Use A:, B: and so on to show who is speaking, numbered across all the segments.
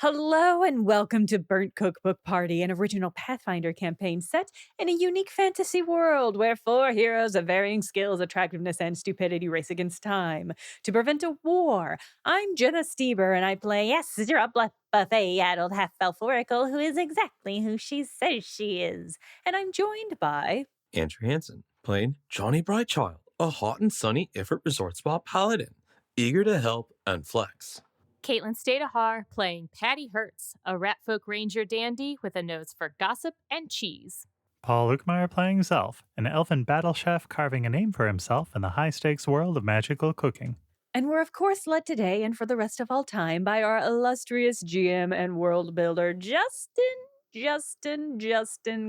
A: Hello and welcome to Burnt Cookbook Party, an original Pathfinder campaign set in a unique fantasy world where 4 heroes of varying skills, attractiveness, and stupidity race against time to prevent a war. I'm Jenna Stoeber and I play Ezra Buffet, adult half-elf oracle who is exactly who she says she is. And I'm joined by
B: Andrew Hansen, playing Johnny Brightchild, a hot and sunny Ifrit Resort Spa paladin, eager to help and flex.
C: Caitlin Stayduhar playing Patty Hertz, a ratfolk ranger dandy with a nose for gossip and cheese.
D: Paul Luetkemeyer playing Zelf, an elfin battle chef carving a name for himself in the high-stakes world of magical cooking.
A: And we're, of course, led today and for the rest of all time by our illustrious GM and world builder, Justin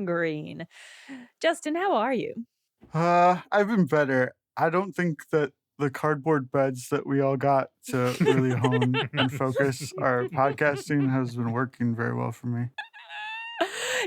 A: Green. Justin, how are you?
E: I've been better. I don't think that the cardboard beds that we all got to really hone and focus our podcasting has been working very well for me.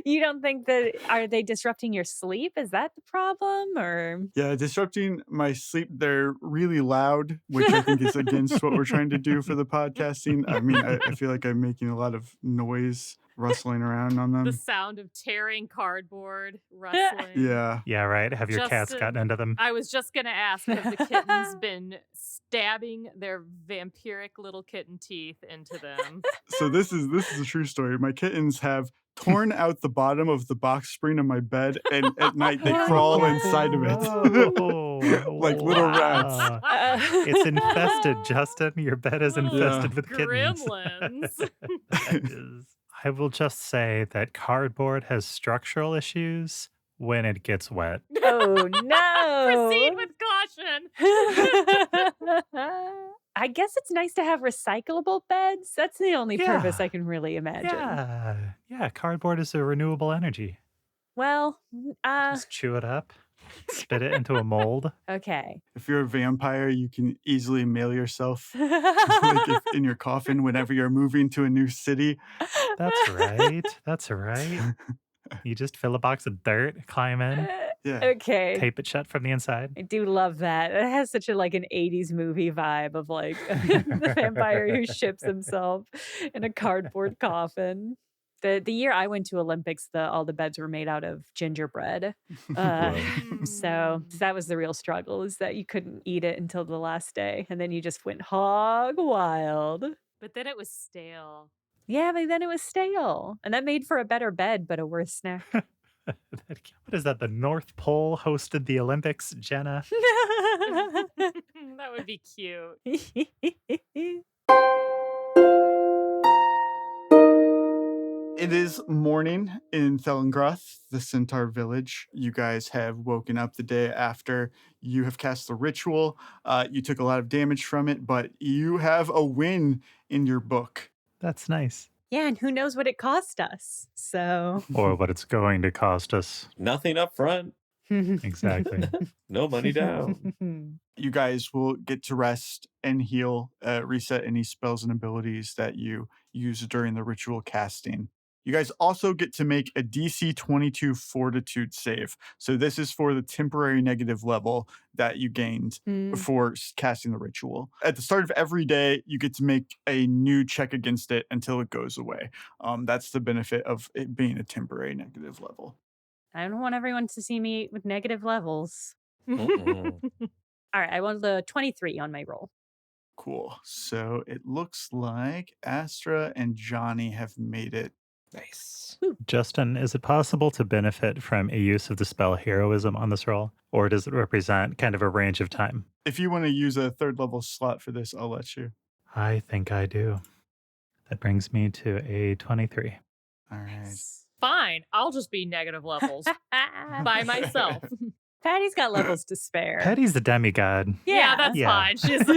A: You don't think that, are they disrupting your sleep? Is that the problem, or?
E: Yeah, disrupting my sleep. They're really loud, which I think is against what we're trying to do for the podcasting. I mean, I feel like I'm making a lot of noise rustling around on them.
C: The sound of tearing cardboard, rustling.
E: Yeah.
D: Yeah, right? Have your cats
C: Justin,
D: gotten into them?
C: I was just going to ask, have the kittens been stabbing their vampiric little kitten teeth into them?
E: So this is a true story. My kittens have torn out the bottom of the box spring on my bed, and at night they crawl inside of it. Like little rats.
D: It's infested, Justin. Your bed is infested with kittens.
C: Gremlins.
D: I will just say that cardboard has structural issues when it gets wet.
A: Oh, no.
C: Proceed with caution.
A: I guess it's nice to have recyclable beds. That's the only purpose I can really imagine.
D: Yeah, cardboard is a renewable energy.
A: Well,
D: Just chew it up, spit it into a mold.
A: okay.
E: If you're a vampire, you can easily mail yourself like in your coffin whenever you're moving to a new city.
D: That's right. That's right. You just fill a box of dirt, climb in,
E: Yeah.
A: Okay.
D: tape it shut from the inside.
A: I do love that. It has such a like an 80s movie vibe of like the vampire who ships himself in a cardboard coffin. The year I went to Olympics, all the beds were made out of gingerbread. So that was the real struggle, is that you couldn't eat it until the last day. And then you just went hog wild.
C: But then it was stale.
A: Yeah, but then it was stale. And that made for a better bed, but a worse snack.
D: What is that? The North Pole hosted the Olympics, Jenna?
C: That would be cute.
E: It is morning in Thelengroth, the Centaur village. You guys have woken up the day after you have cast the ritual. You took a lot of damage from it, but you have a win in your book.
D: That's nice.
A: Yeah, and who knows what it cost us. So.
D: Or what it's going to cost us.
B: Nothing up front,
D: Exactly.
B: no money down.
E: You guys will get to rest and heal, reset any spells and abilities that you use during the ritual casting. You guys also get to make a DC 22 Fortitude save. So this is for the temporary negative level that you gained for casting the ritual. At the start of every day, you get to make a new check against it until it goes away. That's the benefit of it being a temporary negative level.
A: I don't want everyone to see me with negative levels.
B: Mm-mm.
A: All right, I rolled a 23 on my roll.
E: Cool. So it looks like Astra and Johnny have made it.
B: Nice.
D: Justin, is it possible to benefit from a use of the spell heroism on this roll? Or does it represent kind of a range of time?
E: If you want to use a 3rd level slot for this, I'll let you.
D: I think I do. That brings me to a 23.
E: All right.
C: Fine, I'll just be negative levels by myself.
A: Patty's got levels to spare.
D: Patty's the demigod.
C: Yeah, that's
D: Yeah.
C: fine. She's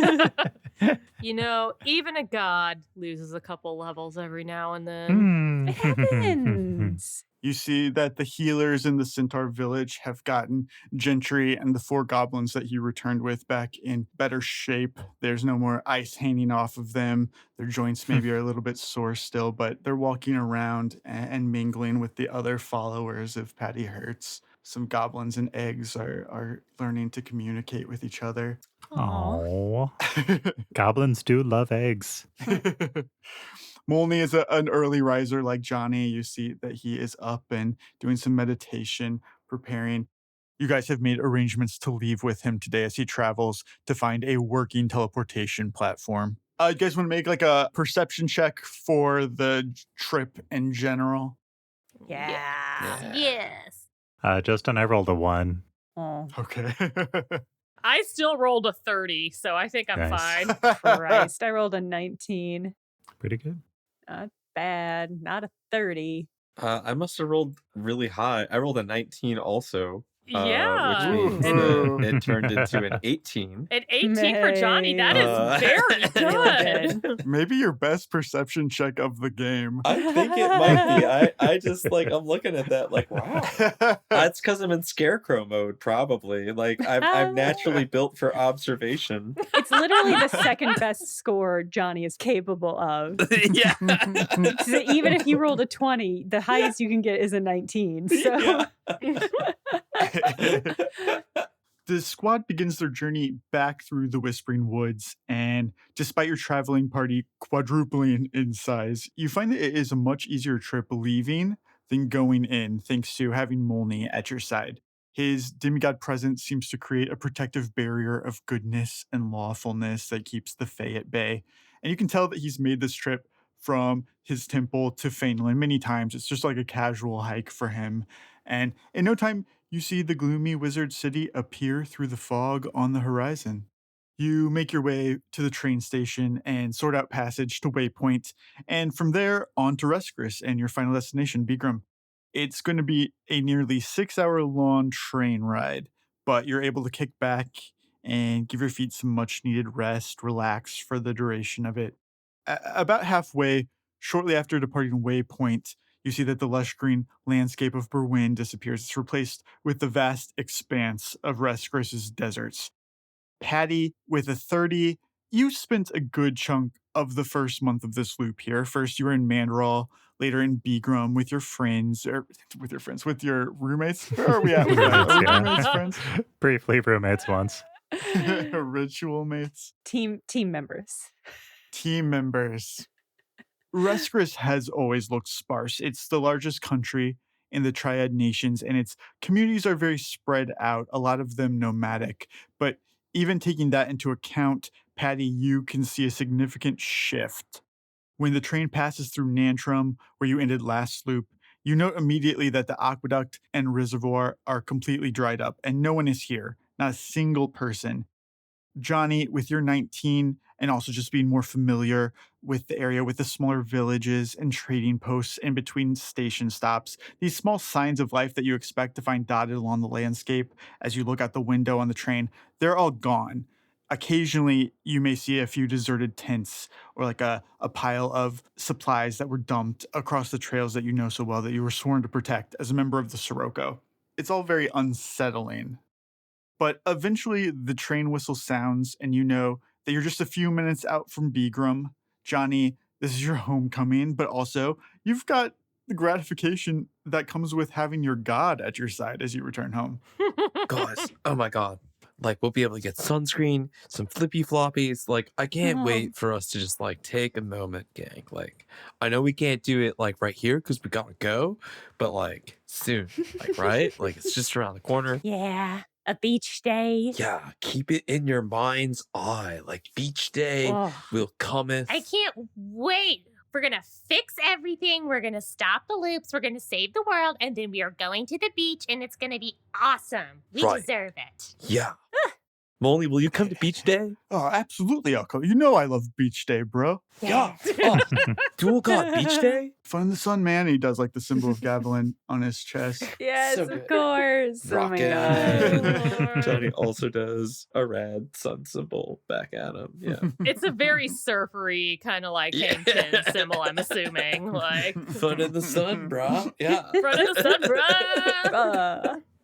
C: you know, even a god loses a couple levels every now and then.
A: It happens.
E: You see that the healers in the Centaur village have gotten Gentry and the 4 goblins that he returned with back in better shape. There's no more ice hanging off of them. Their joints maybe are a little bit sore still, but they're walking around and mingling with the other followers of Patty Hertz. Some goblins and eggs are learning to communicate with each other.
D: Oh, goblins do love eggs.
E: Molney is an early riser like Johnny. You see that he is up and doing some meditation, preparing. You guys have made arrangements to leave with him today as he travels to find a working teleportation platform. You guys want to make like a perception check for the trip in general?
A: Yeah.
C: Yes.
D: Justin, I rolled a 1.
A: Oh,
E: Okay.
C: I still rolled a 30, so I think I'm
D: Nice.
C: fine.
A: Christ. I rolled a 19.
D: Pretty good.
A: Not bad. Not a 30.
B: I must have rolled really high. I rolled a 19 also.
C: Yeah.
B: Which means
E: Ooh.
B: that it turned into an 18.
C: An 18 for Johnny. That is very
A: Really
C: good.
E: Maybe your best perception check of the game.
B: I think it might be. I just like I'm looking at that like wow. That's because I'm in scarecrow mode, probably. Like I'm naturally built for observation.
A: It's literally the second best score Johnny is capable of.
B: Yeah.
A: So even if you rolled a 20, the highest you can get is a 19. So
B: Yeah.
E: The squad begins their journey back through the Whispering Woods, and despite your traveling party quadrupling in size, you find that it is a much easier trip leaving than going in, thanks to having Molney at your side. His demigod presence seems to create a protective barrier of goodness and lawfulness that keeps the Fae at bay. And you can tell that he's made this trip from his temple to Fainland many times. It's just like a casual hike for him. And in no time, you see the gloomy wizard city appear through the fog on the horizon. You make your way to the train station and sort out passage to Waypoint, and from there on to Rescris and your final destination, Bigrim. It's going to be a nearly 6-hour long train ride, but you're able to kick back and give your feet some much needed rest, relax for the duration of it. About halfway, shortly after departing Waypoint, you see that the lush green landscape of Berwyn disappears. It's replaced with the vast expanse of Rescris's deserts. Patty, with a 30, you spent a good chunk of the first month of this loop here. First, you were in Mandral, later in Bigrim with your friends, or with your roommates. Where are we at with that?
D: Roommates,
E: Are we
D: yeah.
E: roommates, friends?
D: Briefly roommates once.
E: Ritual mates.
A: team members.
E: Team members. Rescris has always looked sparse. It's the largest country in the Triad Nations, and its communities are very spread out, a lot of them nomadic. But even taking that into account, Patty, you can see a significant shift. When the train passes through Nantrum, where you ended last loop, you note immediately that the aqueduct and reservoir are completely dried up, and no one is here, not a single person. Johnny, with your 19 and also just being more familiar with the area, with the smaller villages and trading posts in between station stops, these small signs of life that you expect to find dotted along the landscape as you look out the window on the train, they're all gone. Occasionally, you may see a few deserted tents or like a pile of supplies that were dumped across the trails that you know so well that you were sworn to protect as a member of the Sirocco. It's all very unsettling. But eventually the train whistle sounds and you know that you're just a few minutes out from Bigrim. Johnny, this is your homecoming, but also you've got the gratification that comes with having your god at your side as you return home.
B: Guys, oh my god. Like we'll be able to get sunscreen, some flippy floppies. Like I can't wait for us to just like take a moment, gang. Like I know we can't do it like right here because we gotta go, but like soon. Like right? Like it's just around the corner.
A: Yeah. A beach day.
B: Yeah, keep it in your mind's eye. Like beach day
A: Oh.
B: will cometh.
F: I can't wait. We're going to fix everything. We're going to stop the loops. We're going to save the world. And then we are going to the beach and it's going to be awesome. We
B: Right.
F: deserve it.
B: Yeah. Molly, will you come to beach day?
E: Oh, absolutely, I'll come. You know I love beach day, bro.
B: Yeah. Oh, dual god beach day?
E: Fun in the sun, man. He does like the symbol of Gavilan on his chest.
A: Yes,
B: So
A: of
B: good.
A: course. Oh my
B: Rockin'.
A: god.
B: Johnny also does a rad sun symbol back at him. Yeah.
C: It's a very surfery kind of like
B: Yeah.
C: Hansen symbol, I'm assuming. Like
B: Fun in the sun, brah. Yeah.
C: front of the sun, bruh.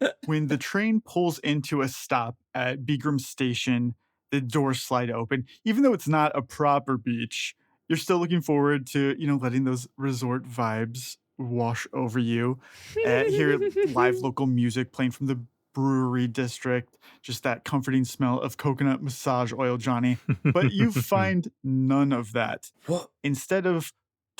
A: Uh,
E: When the train pulls into a stop at Bigrim Station, the doors slide open. Even though it's not a proper beach, you're still looking forward to, letting those resort vibes wash over you. Hear live local music playing from the brewery district, just that comforting smell of coconut massage oil, Johnny. But you find none of that.
B: What?
E: Instead of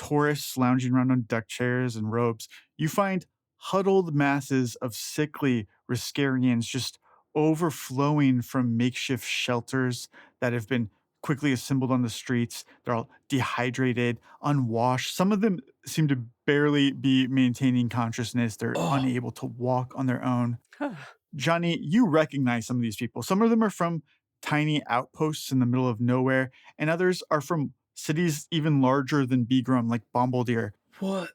E: tourists lounging around on deck chairs and robes. You find huddled masses of sickly Riskarians just overflowing from makeshift shelters that have been quickly assembled on the streets. They're all dehydrated, unwashed. Some of them seem to barely be maintaining consciousness. They're unable to walk on their own. Janni, you recognize some of these people. Some of them are from tiny outposts in the middle of nowhere, and others are from cities even larger than Bigrim, like Bombaldir.
B: What?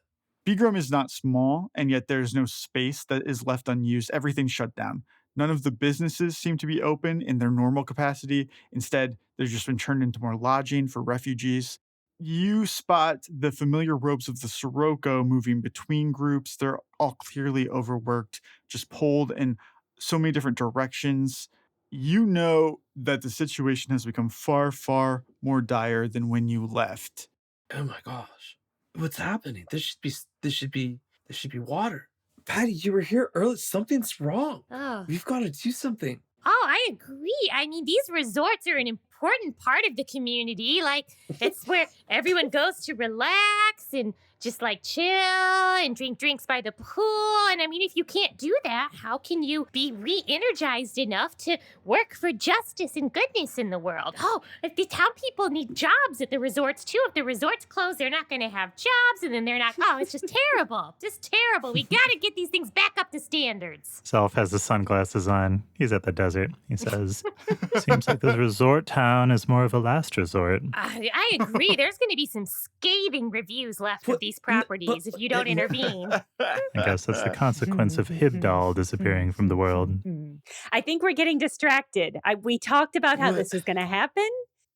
E: Bigrim is not small, and yet there's no space that is left unused. Everything's shut down. None of the businesses seem to be open in their normal capacity. Instead, they've just been turned into more lodging for refugees. You spot the familiar robes of the Sirocco moving between groups. They're all clearly overworked, just pulled in so many different directions. You know that the situation has become far, far more dire than when you left.
B: Oh my gosh. What's happening? This should be water. Patty, you were here early. Something's wrong.
F: Oh.
B: We've got to do something.
F: Oh, I agree. I mean, these resorts are an important part of the community. Like, it's where everyone goes to relax and just like chill and drink drinks by the pool. And I mean, if you can't do that, how can you be re-energized enough to work for justice and goodness in the world? Oh, if the town people need jobs at the resorts too. If the resorts close, they're not going to have jobs, and then they're not. Oh, it's just terrible. Just terrible. We got to get these things back up to standards.
D: Zelf has the sunglasses on. He's at the desert. He says, seems like this resort town is more of a last resort.
F: I agree. There's going to be some scathing reviews left of these properties if you don't intervene.
D: I guess that's the consequence of Hibdal disappearing from the world.
A: I think we're getting distracted. We talked about how this was going to happen.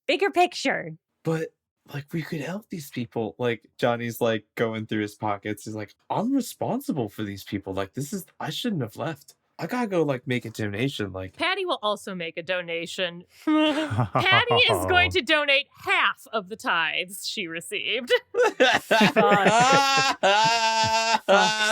A: Bigger picture.
B: But like, we could help these people. Like, Johnny's like going through his pockets. He's like, I'm responsible for these people. Like, I shouldn't have left. I gotta go like make a donation. Like,
C: Patty will also make a donation. Patty is going to donate half of the tithes she received.
A: Fuck's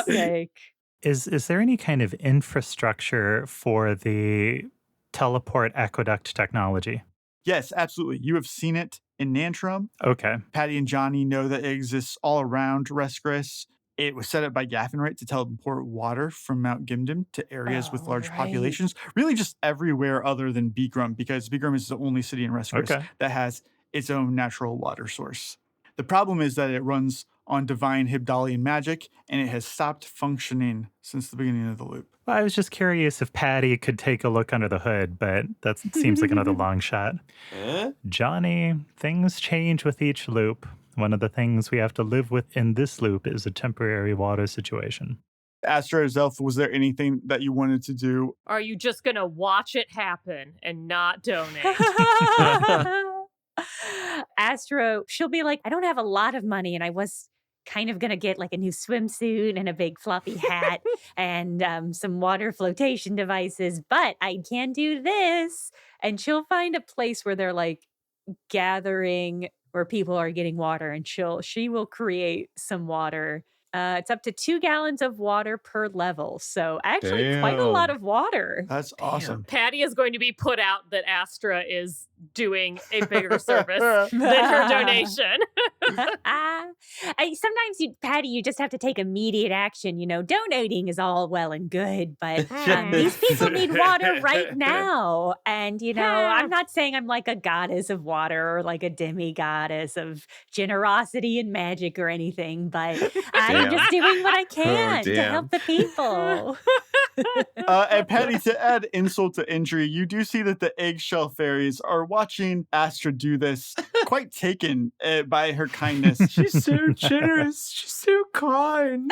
A: sake.
D: Is there any kind of infrastructure for the teleport aqueduct technology?
E: Yes, absolutely. You have seen it in Nantrum.
D: Okay.
E: Patty and Janni know that it exists all around Reskris. It was set up by Gaffinright to teleport water from Mount Gimdim to areas with large populations. Really just everywhere other than Bigrim, because Bigrim is the only city in Reskris that has its own natural water source. The problem is that it runs on divine Hibdalian magic, and it has stopped functioning since the beginning of the loop.
D: Well, I was just curious if Patty could take a look under the hood, but that seems like another long shot. Johnny, things change with each loop. One of the things we have to live with in this loop is a temporary water situation.
E: Astra or Zelf, was there anything that you wanted to do?
C: Are you just going to watch it happen and not donate?
A: Astra, she'll be like, I don't have a lot of money, and I was kind of going to get like a new swimsuit and a big floppy hat and some water flotation devices, but I can do this. And she'll find a place where they're like gathering, where people are getting water, and she will create some water. It's up to 2 gallons of water per level. So actually quite a lot of water.
E: That's awesome.
C: Patty is going to be put out that Astra is doing a bigger service than her donation.
A: Sometimes, Patty, you just have to take immediate action. You know, donating is all well and good, but these people need water right now. And, you know, I'm not saying I'm like a goddess of water or like a demi-goddess of generosity and magic or anything, but I'm just doing what I can to help the people.
E: And Patty, to add insult to injury, you do see that the eggshell fairies are watching Astra do this, quite taken by her kindness.
B: She's so generous. She's so kind.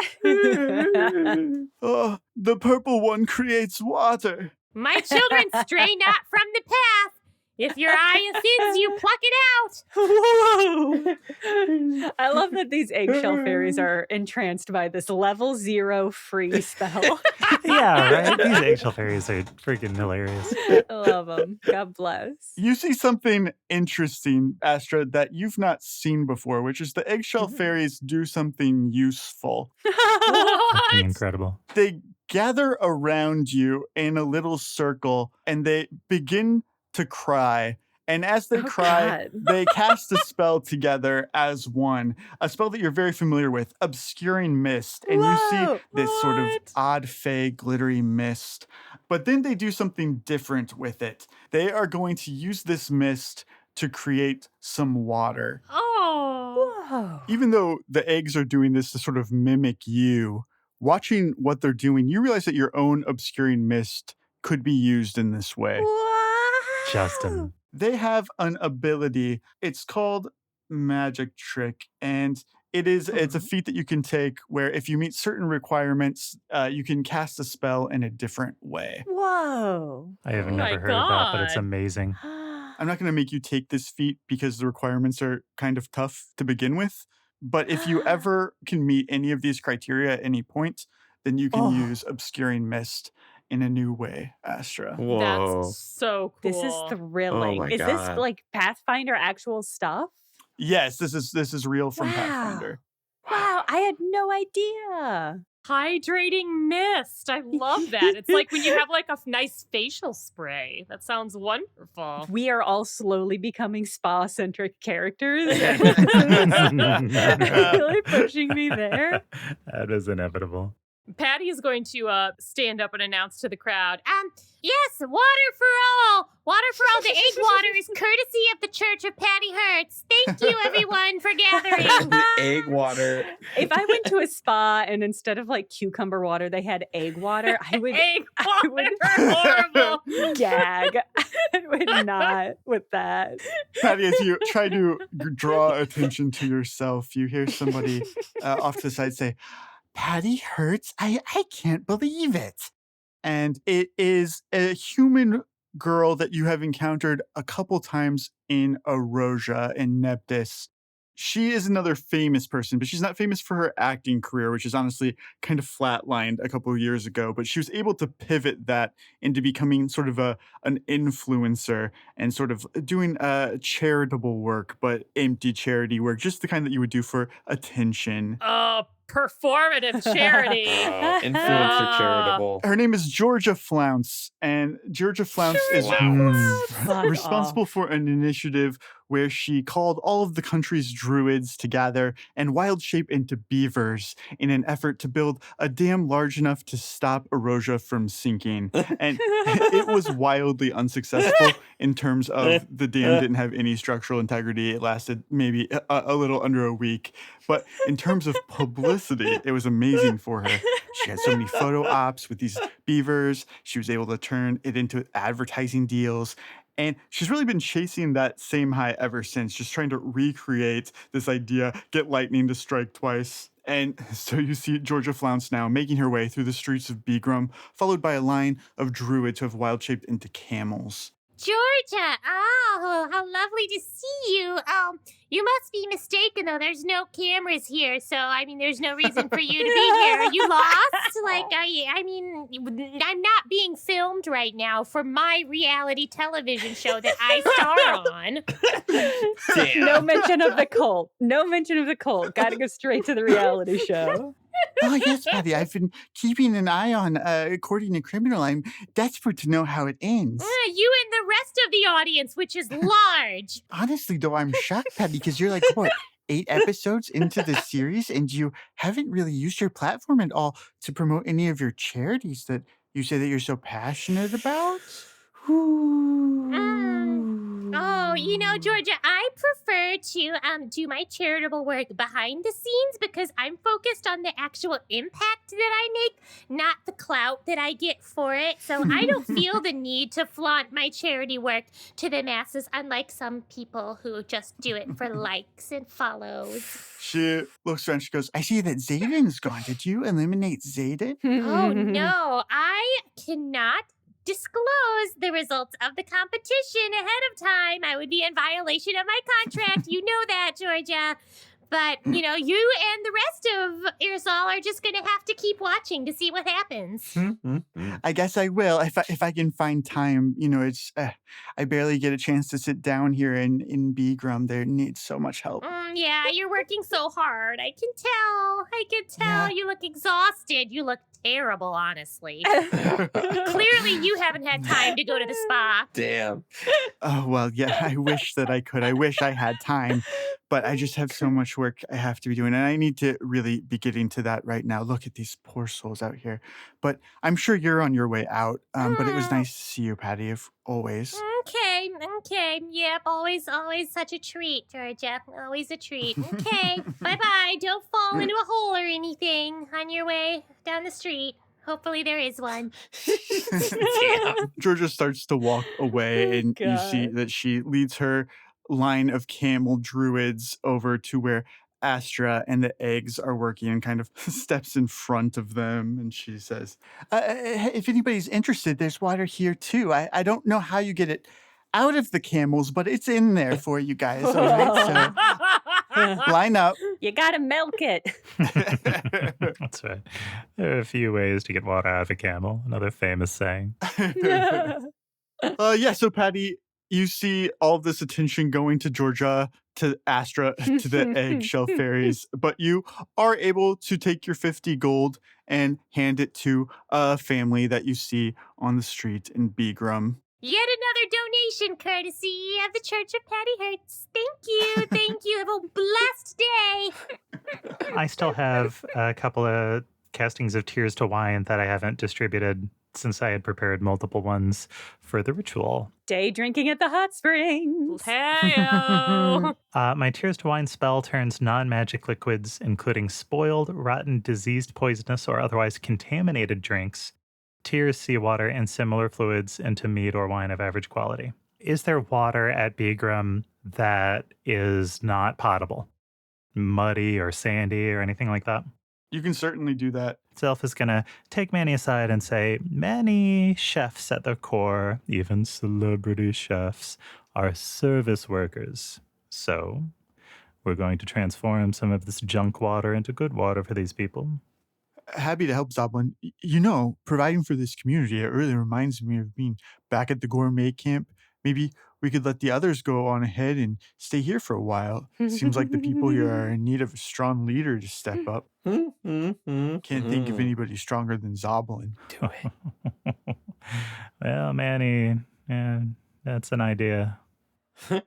E: Oh, the purple one creates water.
F: My children, stray not from the path. If your eye offends you, pluck it out.
A: Whoa! I love that these eggshell fairies are entranced by this level 0 free spell.
D: Yeah, right? These eggshell fairies are freaking hilarious.
A: I love them. God bless.
E: You see something interesting, Astra, that you've not seen before, which is the eggshell fairies do something useful.
D: Fucking incredible.
E: They gather around you in a little circle, and they begin to cry, And as they
A: Oh,
E: cry,
A: God.
E: they cast a spell together as one, a spell that you're very familiar with, Obscuring Mist. And you see
A: Whoa,
E: this sort of
C: what?
E: odd, fey, glittery mist. But then they do something different with it. They are going to use this mist to create some water.
F: Oh.
A: Whoa.
E: Even though the eggs are doing this to sort of mimic you, watching what they're doing, you realize that your own Obscuring Mist could be used in this way.
A: Wow.
D: Justin.
E: They have an ability. It's called Magic Trick, and it's a feat that you can take where if you meet certain requirements, you can cast a spell in a different way.
A: Whoa.
D: I have
C: Oh
D: never
C: my
D: heard of that, but it's
C: God.
D: amazing.
E: I'm not going to make you take this feat because the requirements are kind of tough to begin with. But if you ever can meet any of these criteria at any point, then you can
A: Oh.
E: use Obscuring Mist in a new way, Astra.
B: Whoa.
C: That's so cool.
A: This is thrilling.
B: my
A: Is this
B: God.
A: like Pathfinder actual stuff?
E: Yes, this is real from
A: Wow.
E: Pathfinder.
A: Wow, I had no idea.
C: Hydrating mist. I love that. It's like when you have like a nice facial spray. That sounds wonderful.
A: We are all slowly becoming spa-centric characters. Really pushing me there.
D: That is inevitable.
C: Patty is going to stand up and announce to the crowd.
F: Yes, water for all. Water for all. The egg water is courtesy of the Church of Patty Hertz. Thank you, everyone, for gathering.
B: Egg water.
A: If I went to a spa and instead of like cucumber water, they had egg water, I would
C: Egg
A: I
C: water,
A: would-
C: horrible.
A: gag. I would not with that.
E: Patty, as you try to draw attention to yourself, you hear somebody off to the side say, Patty Hertz? I can't believe it. And it is a human girl that you have encountered a couple times in Erosia in Neptis. She is another famous person, but she's not famous for her acting career, which is honestly kind of flatlined a couple of years ago. But she was able to pivot that into becoming sort of an influencer and sort of doing charitable work, but empty charity work, just the kind that you would do for attention.
C: Performative charity.
B: Influencer charitable.
E: Her name is Georgia Flounce, and Georgia Flounce is
A: Fuck
E: responsible for an initiative where she called all of the country's druids to gather and wild shape into beavers in an effort to build a dam large enough to stop Erosia from sinking. And it was wildly unsuccessful in terms of the dam didn't have any structural integrity. It lasted maybe a little under a week. But in terms of publicity, it was amazing for her. She had so many photo ops with these beavers. She was able to turn it into advertising deals. And she's really been chasing that same high ever since, just trying to recreate this idea, get lightning to strike twice. And so you see Georgia Flounce now making her way through the streets of Bigrim, followed by a line of druids who have wild-shaped into camels.
F: Georgia, oh, how lovely to see you. You must be mistaken, though. There's no cameras here, so, there's no reason for you to be here. Are you lost? I'm not being filmed right now for my reality television show that I star on.
B: Damn.
A: No mention of the cult. No mention of the cult. Gotta go straight to the reality show.
E: Oh, yes, Patty, I've been keeping an eye on Courting a Criminal. I'm desperate to know how it ends.
F: You and the rest of the audience, which is large.
E: Honestly, though, I'm shocked, Patty, because you're like, what, 8 episodes into the series, and you haven't really used your platform at all to promote any of your charities that you say that you're so passionate about?
F: Oh, Georgia, I prefer to do my charitable work behind the scenes because I'm focused on the actual impact that I make, not the clout that I get for it. So I don't feel the need to flaunt my charity work to the masses, unlike some people who just do it for likes and follows.
E: She looks around, she goes, I see that Zayden's gone. Did you eliminate Zayden?
F: Oh, no, I cannot disclose the results of the competition ahead of time. I would be in violation of my contract. You know that, Georgia. But, you and the rest of Irsal are just going to have to keep watching to see what happens.
E: I guess I will if I can find time. It's I barely get a chance to sit down here in Bigrim. There needs so much help.
F: Yeah, you're working so hard. I can tell. Oh, I can tell. You look exhausted. You look terrible, honestly. Clearly, you haven't had time to go to the spa.
B: Damn.
E: Oh, well, yeah, I wish that I could. I wish I had time, but I just have so much work I have to be doing, and I need to really be getting to that right now. Look at these poor souls out here. But I'm sure you're on your way out, but it was nice to see you, Patty, if always.
F: Okay. Yep, always such a treat, Georgia. Always a treat. Okay, bye-bye. Don't fall into a hole or anything on your way down the street. Hopefully there is one.
E: Georgia starts to walk away, and you see
A: God.
E: that she leads her line of camel druids over to where Astra and the eggs are working and kind of steps in front of them. And she says, if anybody's interested, there's water here too. I don't know how you get it out of the camels, but it's in there for you guys. All right, so line up.
A: You gotta milk it.
D: That's right. There are a few ways to get water out of a camel. Another famous saying.
E: So Patty, you see all of this attention going to Georgia, to Astra, to the eggshell fairies, but you are able to take your 50 gold and hand it to a family that you see on the street in Bigrim.
F: Yet another donation courtesy of the Church of Patty Hertz. Thank you. Have a blessed day.
D: I still have a couple of castings of Tears to Wine that I haven't distributed since I had prepared multiple ones for the ritual.
A: Day drinking at the hot springs.
C: Hey-o.
D: My Tears to Wine spell turns non-magic liquids, including spoiled, rotten, diseased, poisonous, or otherwise contaminated drinks, tears, seawater, and similar fluids into mead or wine of average quality. Is there water at Bigrim that is not potable? Muddy or sandy or anything like that?
E: You can certainly do that.
D: Zelf is going to take Manny aside and say, many chefs at their core, even celebrity chefs, are service workers. So we're going to transform some of this junk water into good water for these people.
E: Happy to help, Zoblin. You know, providing for this community, it really reminds me of being back at the gourmet camp. Maybe we could let the others go on ahead and stay here for a while. Seems like the people here are in need of a strong leader to step up. Can't think of anybody stronger than Zoblin.
B: Do it.
D: Well, Manny, yeah, that's an idea. And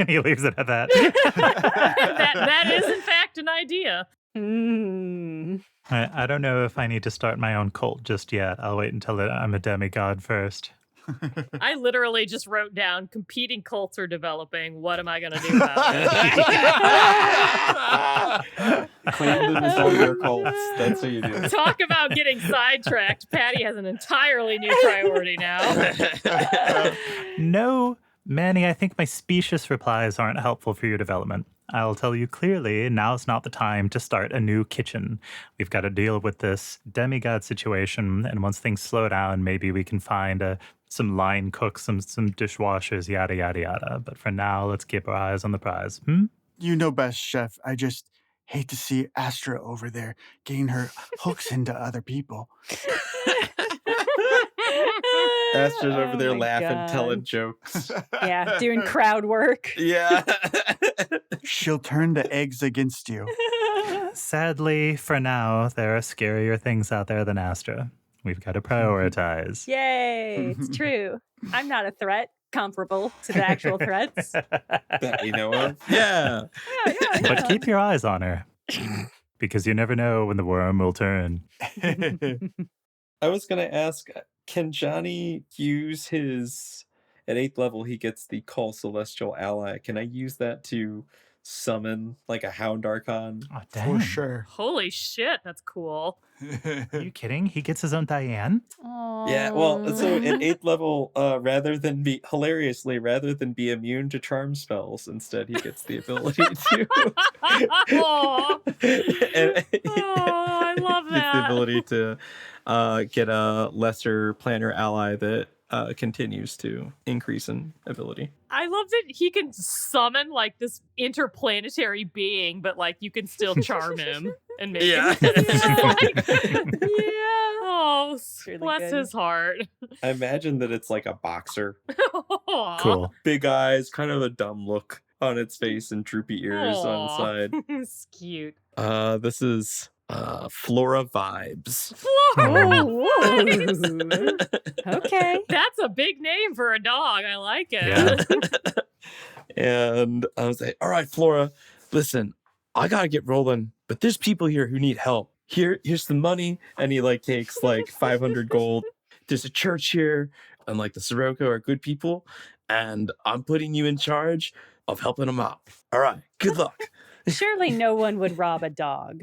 D: he leaves it at that.
C: that is, in fact, an idea.
D: I don't know if I need to start my own cult just yet. I'll wait until I'm a demigod first.
C: I literally just wrote down competing cults are developing. What am I going to do about it?
B: Claim them as all your cults. That's what you do.
C: Talk about getting sidetracked. Patty has an entirely new priority now.
D: No, Manny, I think my specious replies aren't helpful for your development. I'll tell you clearly, now's not the time to start a new kitchen. We've got to deal with this demigod situation, and once things slow down, maybe we can find some line cooks, some dishwashers, yada, yada, yada. But for now, let's keep our eyes on the prize.
E: You know best, Chef. I just hate to see Astra over there getting her hooks into other people.
B: Astra's over there
A: my
B: laughing,
A: God.
B: telling jokes.
A: Yeah, doing crowd work.
B: Yeah.
E: She'll turn the eggs against you.
D: Sadly, for now, there are scarier things out there than Astra. We've got to prioritize.
A: Yay, it's true. I'm not a threat comparable to the actual threats.
B: That we know of. Yeah.
D: But keep your eyes on her, because you never know when the worm will turn.
B: I was going to ask, can Janni use his... At 8th level, he gets the Call Celestial Ally. Can I use that to summon, like, a Hound Archon?
D: Oh, dang.
E: For sure.
C: Holy shit, that's cool.
D: Are you kidding? He gets his own Diane?
B: Yeah, well, so at 8th level, rather than be immune to charm spells, instead he gets the ability to...
C: Aw.
B: And
C: I love
B: gets the
C: that.
B: ability to get a lesser planner ally that continues to increase in ability.
C: I love that he can summon like this interplanetary being, but like you can still charm him and make
B: Yeah.
C: him.
A: Yeah.
C: Oh,
A: Really
C: bless
A: good.
C: his heart.
B: I imagine that it's like a boxer.
C: Aw.
D: Cool.
B: Big eyes, kind of a dumb look on its face and droopy ears on the side.
C: It's cute.
B: This is Flora Vibes.
A: Oh, okay.
C: That's a big name for a dog. I like it.
D: Yeah.
B: And I was like, all right, Flora, listen, I gotta get rolling, but there's people here who need help. Here's the money. And he like takes like 500 gold. There's a church here, and like the Sirocco are good people, and I'm putting you in charge of helping them out. All right, good luck.
A: Surely no one would rob a dog.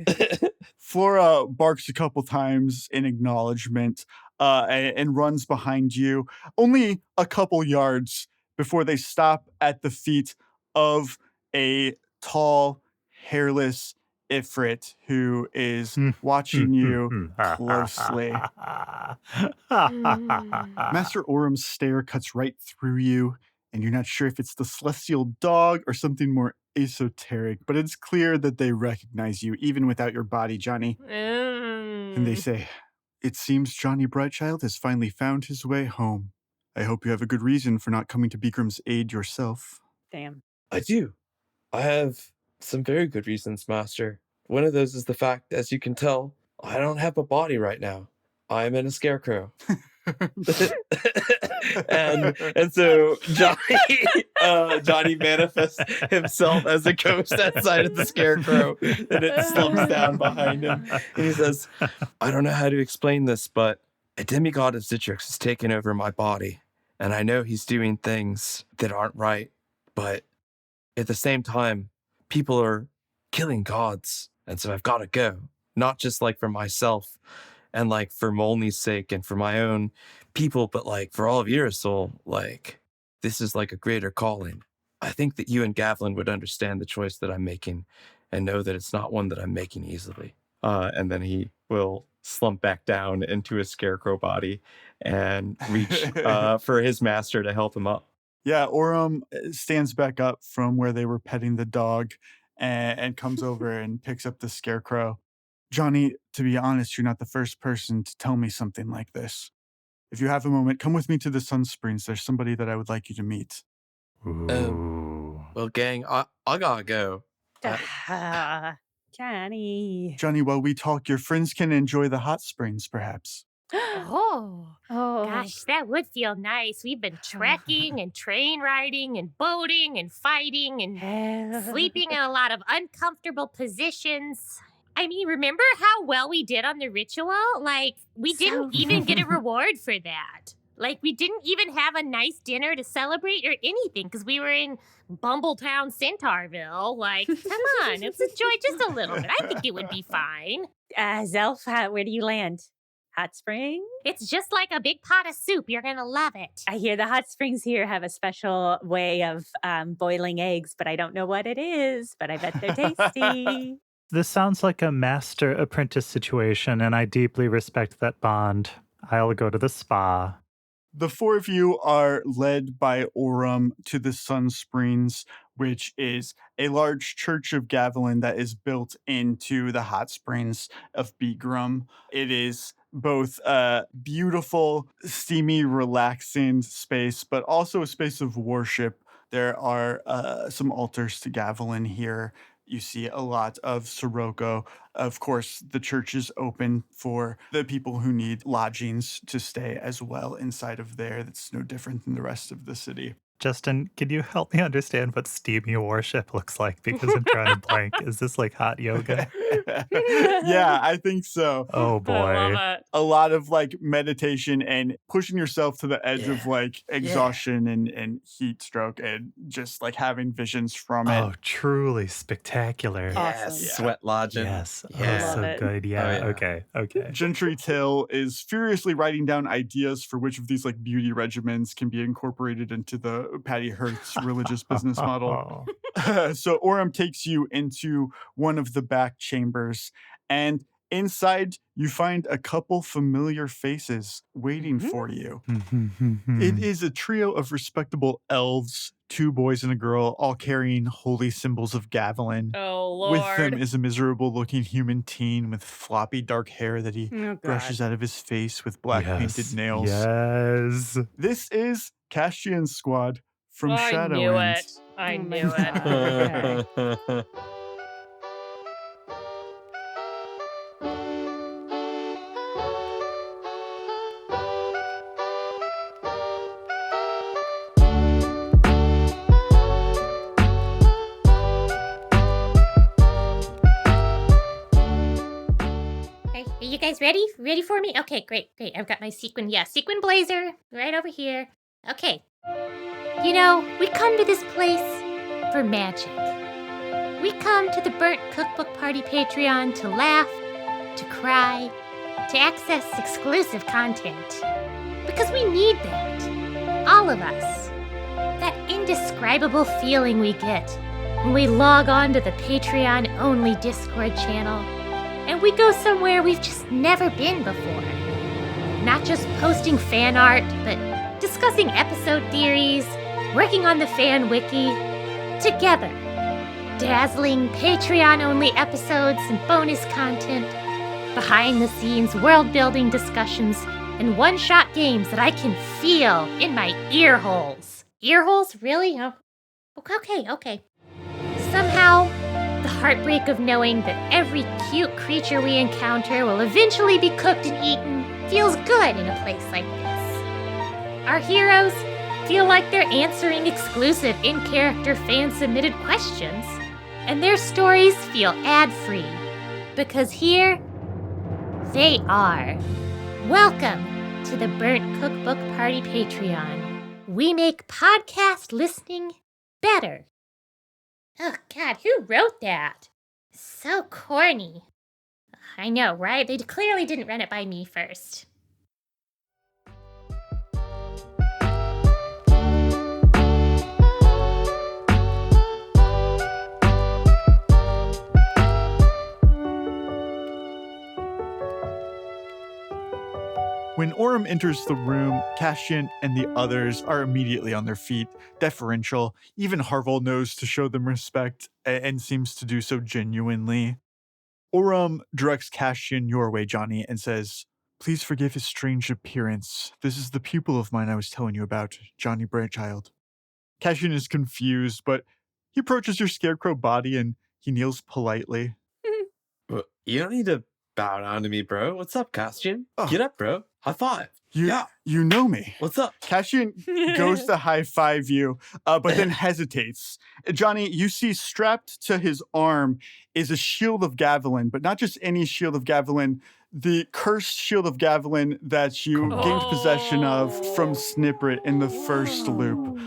E: Flora barks a couple times in acknowledgement and runs behind you, only a couple yards before they stop at the feet of a tall, hairless Ifrit who is watching you closely. Master Orum's stare cuts right through you, and you're not sure if it's the celestial dog or something more esoteric, but it's clear that they recognize you even without your body, Johnny. And they say, "It seems Johnny Brightchild has finally found his way home. I hope you have a good reason for not coming to Bigrim's aid yourself."
A: Damn.
B: I do. I have some very good reasons, Master. One of those is the fact, as you can tell, I don't have a body right now. I'm in a scarecrow. and so Johnny manifests himself as a ghost outside of the scarecrow, and it slumps down behind him. And he says, I don't know how to explain this, but a demigod of Citrix has taken over my body, and I know he's doing things that aren't right, but at the same time, people are killing gods, and so I've got to go. Not just like for myself and like for Molney's sake and for my own people, but like for all of Irisol, like this is like a greater calling. I think that you and Gavlin would understand the choice that I'm making and know that it's not one that I'm making easily. And then he will slump back down into his scarecrow body and reach for his master to help him up.
E: Yeah, Orum stands back up from where they were petting the dog and comes over and picks up the scarecrow. Johnny, to be honest, you're not the first person to tell me something like this. If you have a moment, come with me to the Sun Springs. There's somebody that I would like you to meet.
B: Well, gang, I gotta go.
A: Johnny.
E: Johnny, while we talk, your friends can enjoy the hot springs, perhaps.
F: Oh,
A: Oh,
F: gosh, that would feel nice. We've been trekking and train riding and boating and fighting and sleeping in a lot of uncomfortable positions. I mean, remember how well we did on the ritual? Like, we didn't even get a reward for that. Like, we didn't even have a nice dinner to celebrate or anything because we were in Bumbletown, Centaurville. Like, come on, let's enjoy just a little bit. I think it would be fine.
A: Zelf, where do you land? Hot Spring?
F: It's just like a big pot of soup. You're going to love it.
A: I hear the hot springs here have a special way of boiling eggs, but I don't know what it is, but I bet they're tasty.
D: This sounds like a master-apprentice situation, and I deeply respect that bond. I'll go to the spa.
E: The four of you are led by Orum to the Sun Springs, which is a large church of Gavilan that is built into the hot springs of Bigrim. It is both a beautiful, steamy, relaxing space, but also a space of worship. There are some altars to Gavilan here. You see a lot of Sirocco. Of course, the church is open for the people who need lodgings to stay as well inside of there. That's no different than the rest of the city.
D: Justin, can you help me understand what steamy worship looks like? Because I'm trying to blank. Is this like hot yoga?
E: Yeah, I think so.
D: Oh boy.
C: I love it.
E: A lot of like meditation and pushing yourself to the edge of like exhaustion and heat stroke and just like having visions from it.
D: Oh, truly spectacular.
A: Awesome.
B: Yes,
E: Yeah.
B: sweat lodging.
D: Yes.
B: Yeah.
D: Oh, so
A: Love it.
D: good. Yeah.
B: Oh, yeah.
D: Okay.
E: Gentry Till is furiously writing down ideas for which of these like beauty regimens can be incorporated into the Patty Hearst's religious business model. So Orum takes you into one of the back chambers, and inside you find a couple familiar faces waiting for you. It is a trio of respectable elves, 2 boys and a girl, all carrying holy symbols of Gavilan.
C: Oh, Lord.
E: With them is a miserable-looking human teen with floppy dark hair that he
A: Oh,
E: brushes out of his face with black painted nails.
D: Yes.
E: This is Castian's squad from
C: I knew
E: Shadowlands.
C: it. I
A: Oh my
C: knew it.
A: God. Okay.
F: Are you guys ready? Ready for me? Okay, great. I've got my sequin blazer right over here. Okay. You know, we come to this place for magic. We come to the Burnt Cookbook Party Patreon to laugh, to cry, to access exclusive content. Because we need that. All of us. That indescribable feeling we get when we log on to the Patreon-only Discord channel and we go somewhere we've just never been before. Not just posting fan art, but discussing episode theories, working on the fan wiki, together. Dazzling Patreon-only episodes and bonus content, behind-the-scenes world-building discussions, and one-shot games that I can feel in my ear holes. Ear holes? Really? Oh. Okay. Somehow, the heartbreak of knowing that every cute creature we encounter will eventually be cooked and eaten feels good in a place like this. Our heroes feel like they're answering exclusive in-character fan-submitted questions, and their stories feel ad-free, because here they are. Welcome to the Burnt Cookbook Party Patreon. We make podcast listening better. Oh, God, who wrote that? So corny. I know, right? They clearly didn't run it by me first.
E: When Orem enters the room, Castian and the others are immediately on their feet, deferential. Even Harville knows to show them respect and seems to do so genuinely. Orem directs Castian your way, Janni, and says, "Please forgive his strange appearance. This is the pupil of mine I was telling you about, Janni Brightchild." Castian is confused, but he approaches your scarecrow body and he kneels politely.
B: Well, you don't need to bow down to me, bro. What's up, Castian?
E: Oh.
B: Get up, bro. High five.
E: You know me.
B: What's up?
E: Castian goes to high five you, but then hesitates. Janni, you see strapped to his arm is a shield of Gavilan, but not just any shield of Gavilan, the cursed shield of Gavilan that you gained possession of from Sniprit in the first loop.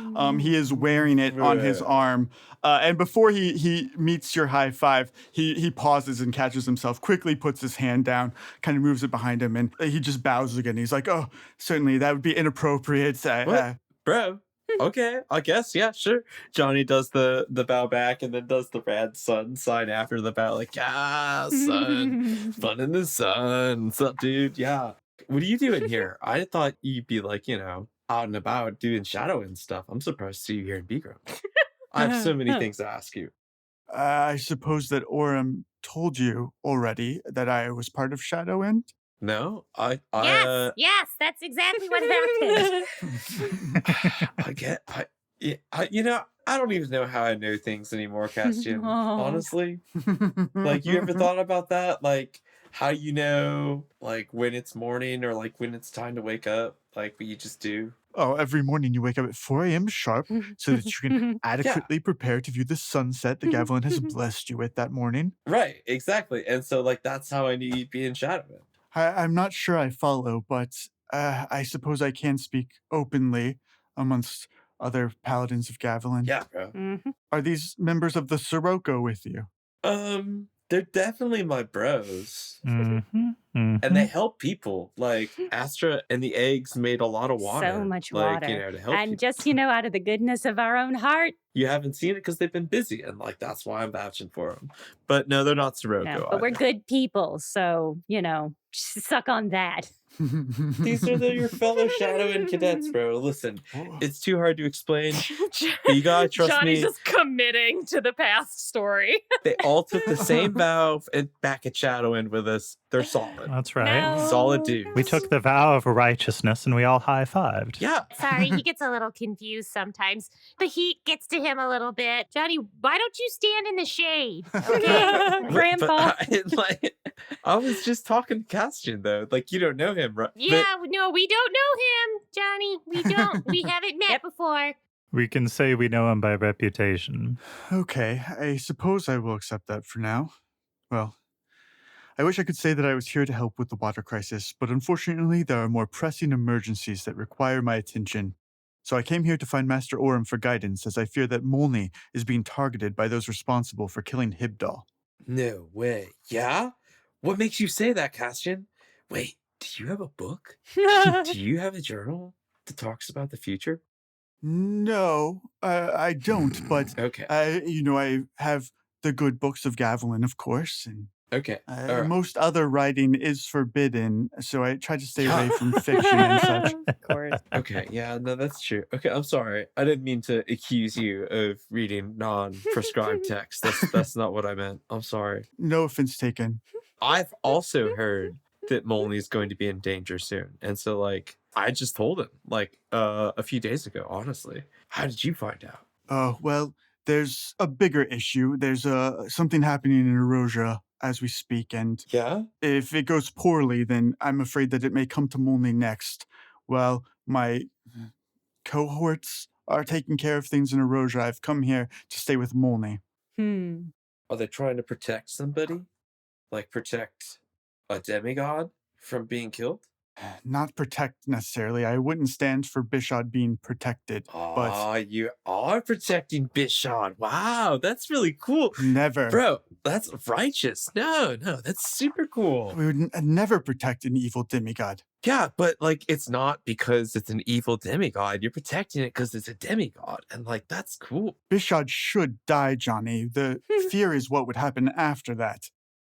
E: He is wearing it on his arm. And before he meets your high five, he pauses and catches himself, quickly puts his hand down, kind of moves it behind him, and he just bows again. He's like, "Oh, certainly, that would be inappropriate."
B: What? Bro, okay, I guess, yeah, sure. Johnny does the bow back and then does the rad sun sign after the bow, like, sun, fun in the sun. What's up, dude? Yeah. What are you doing here? I thought you'd be like, out and about doing shadow and stuff. I'm surprised to see you here in Bigrim. I have so many things to ask you.
E: I suppose that Orem told you already that I was part of Shadow End?
B: No,
F: Yes, that's exactly what happened.
B: I don't even know how I know things anymore, Castian. Honestly, like, you ever thought about that? Like, how you know, like, when it's morning or like when it's time to wake up? Like, what you just do?
E: Oh, every morning you wake up at 4 a.m. sharp so that you can adequately prepare to view the sunset that Gavilan has blessed you with that morning.
B: Right, exactly. And so, like, that's how I knew you'd be in Shadow End.
E: I'm not sure I follow, but I suppose I can speak openly amongst other paladins of Gavilan.
B: Yeah, bro.
E: Are these members of the Sirocco with you?
B: They're definitely my bros.
D: Mm-hmm.
B: And they help people. Like, Astra and the eggs made a lot of water.
A: So much
B: like,
A: water.
B: To help
A: and
B: people.
A: just, out of the goodness of our own heart.
B: You haven't seen it because they've been busy, and like that's why I'm vouching for them. But no, they're not Sirocco.
A: No, but we're good people, so suck on that.
B: These are your fellow Shadow and cadets, bro. Listen, it's too hard to explain. But you gotta trust
C: Johnny's
B: me.
C: just committing to the past story.
B: They all took the same vow and back at Shadow End with us. They're solid.
D: That's right.
A: No.
B: Solid dudes.
D: We took the vow of righteousness and we all high-fived.
B: Yeah.
F: Sorry, he gets a little confused sometimes. The heat gets to him a little bit. Johnny, why don't you stand in the shade? Okay.
A: Grandpa.
B: But I was just talking to Castian, though. Like, you don't know him, right?
F: Yeah, no, we don't know him, Johnny. We don't. We haven't met before.
D: We can say we know him by reputation.
E: Okay, I suppose I will accept that for now. Well, I wish I could say that I was here to help with the water crisis, but unfortunately there are more pressing emergencies that require my attention. So I came here to find Master Orim for guidance, as I fear that Molny is being targeted by those responsible for killing Hibdal.
B: No way. Yeah? What makes you say that, Castian? Wait, do you have a book? Do you have a journal that talks about the future?
E: No, I don't, but
B: Okay.
E: I have the good books of Gavilan, of course, and
B: Okay. All right.
E: most other writing is forbidden, so I try to stay away from fiction and such.
A: Of course.
B: Okay, yeah, no, that's true. Okay, I'm sorry. I didn't mean to accuse you of reading non-prescribed text. That's not what I meant. I'm sorry.
E: No offense taken.
B: I've also heard that Molney's going to be in danger soon. And so, like, I just told him, like, a few days ago, honestly. How did you find out?
E: Well, there's a bigger issue. There's something happening in Erosia as we speak, and
B: Yeah?
E: if it goes poorly, then I'm afraid that it may come to Molny next. Well, my cohorts are taking care of things in Erosia. I've come here to stay with Molny.
B: Are they trying to protect somebody? Like, protect a demigod from being killed?
E: Not protect necessarily. I wouldn't stand for Bishad being protected, but
B: You are protecting Bishad. Wow, that's really cool.
E: never.
B: Bro, that's righteous. No, that's super cool.
E: We would never protect an evil demigod.
B: Yeah, but like it's not because it's an evil demigod. You're protecting it because it's a demigod. And like that's cool.
E: Bishad should die, Johnny. The fear is what would happen after that.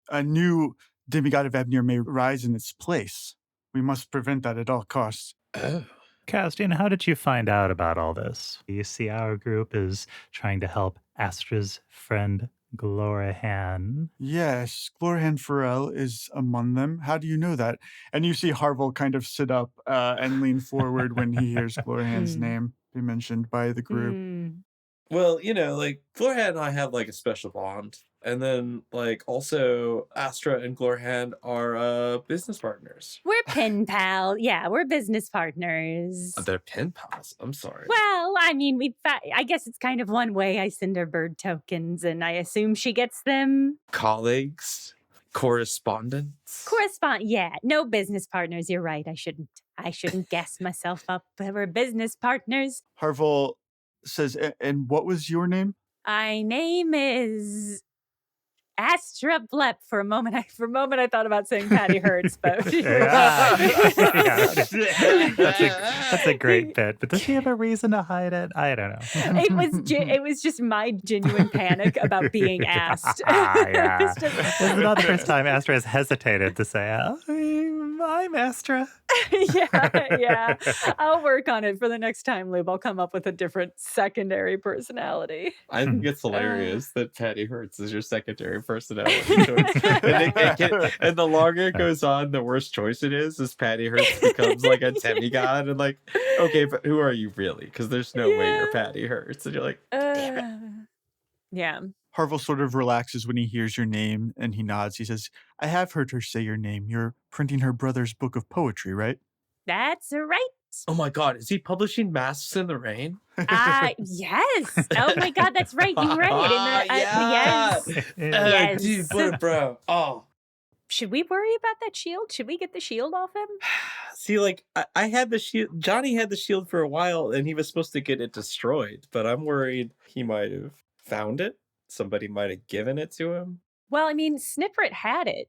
E: A new demigod of Ebnir may rise in its place. We must prevent that at all costs.
B: Oh.
D: Castian, how did you find out about all this? You see, our group is trying to help Astra's friend Glorahan.
E: Yes, Glorhan Farrell is among them. How do you know that? And you see Harville kind of sit up and lean forward when he hears Glorhan's name be mentioned by the group.
B: Well, like Glorhan and I have like a special bond. And then like also Astra and Glorhan are business partners.
A: We're pen pal. Yeah, we're business partners.
B: They're pen pals. I'm sorry.
A: Well, I mean, I guess it's kind of one way. I send her bird tokens, and I assume she gets them.
B: Colleagues, correspondents.
A: Yeah, no business partners. You're right. I shouldn't guess myself up. But we're business partners.
E: Harville says, and what was your name?
A: My name is Astra Blep. For a moment, I thought about saying Patty Hertz, but
D: That's a great bit. But does she have a reason to hide it? I don't know.
A: it was just my genuine panic about being asked.
D: Yeah.
A: It's just-
D: This is not the first time Astra has hesitated to say, I'm Astra.
A: yeah. I'll work on it for the next time, Lube. I'll come up with a different secondary personality.
B: I think it's hilarious that Patty Hertz is your secondary personality choice. And the longer it goes on, the worse choice it is Patty Hertz becomes like a demigod. And like, okay, but who are you really? Because there's no way you're Patty Hertz. And you're like, damn it.
A: Yeah.
E: Harville sort of relaxes when he hears your name and he nods. He says, I have heard her say your name. You're printing her brother's book of poetry, right?
A: That's right.
B: Oh my God, is he publishing Masks in the Rain?
A: Yes. Oh my God, that's right. You read it. Yes. Yes.
B: Dude, bro. Oh.
A: Should we worry about that shield? Should we get the shield off him?
B: See, like, I had the shield. Johnny had the shield for a while, and he was supposed to get it destroyed. But I'm worried he might have found it. Somebody might have given it to him.
A: Well, I mean, Sniprit had it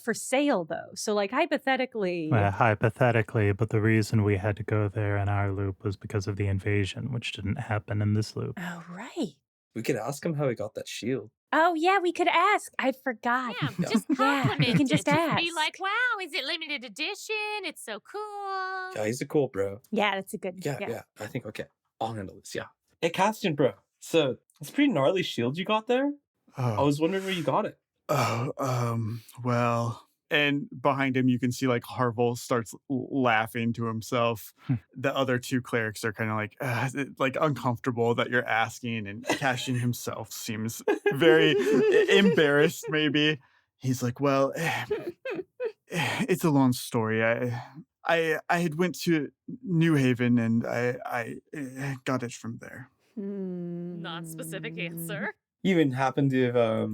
A: for sale, though. So, like, hypothetically...
D: Hypothetically, but the reason we had to go there in our loop was because of the invasion, which didn't happen in this loop.
A: Oh, right.
B: We could ask him how he got that shield.
A: Oh, yeah, we could ask. I forgot.
F: Yeah, just compliment
A: you can just
F: it.
A: ask.
F: Be like, wow, is it limited edition? It's so cool.
B: Yeah, he's a cool bro.
A: Yeah, that's a good...
B: Yeah. I think, okay, I'll handle this, yeah. Hey, Castian, bro. So, it's a pretty gnarly shield you got there. I was wondering where you got it.
E: Well, and behind him you can see like Harville starts laughing to himself. The other two clerics are kind of like uncomfortable that you're asking, and Castian himself seems very embarrassed maybe. He's like, well, it's a long story. I had went to New Haven and I got it from there.
C: Non-specific answer.
B: You even happen to have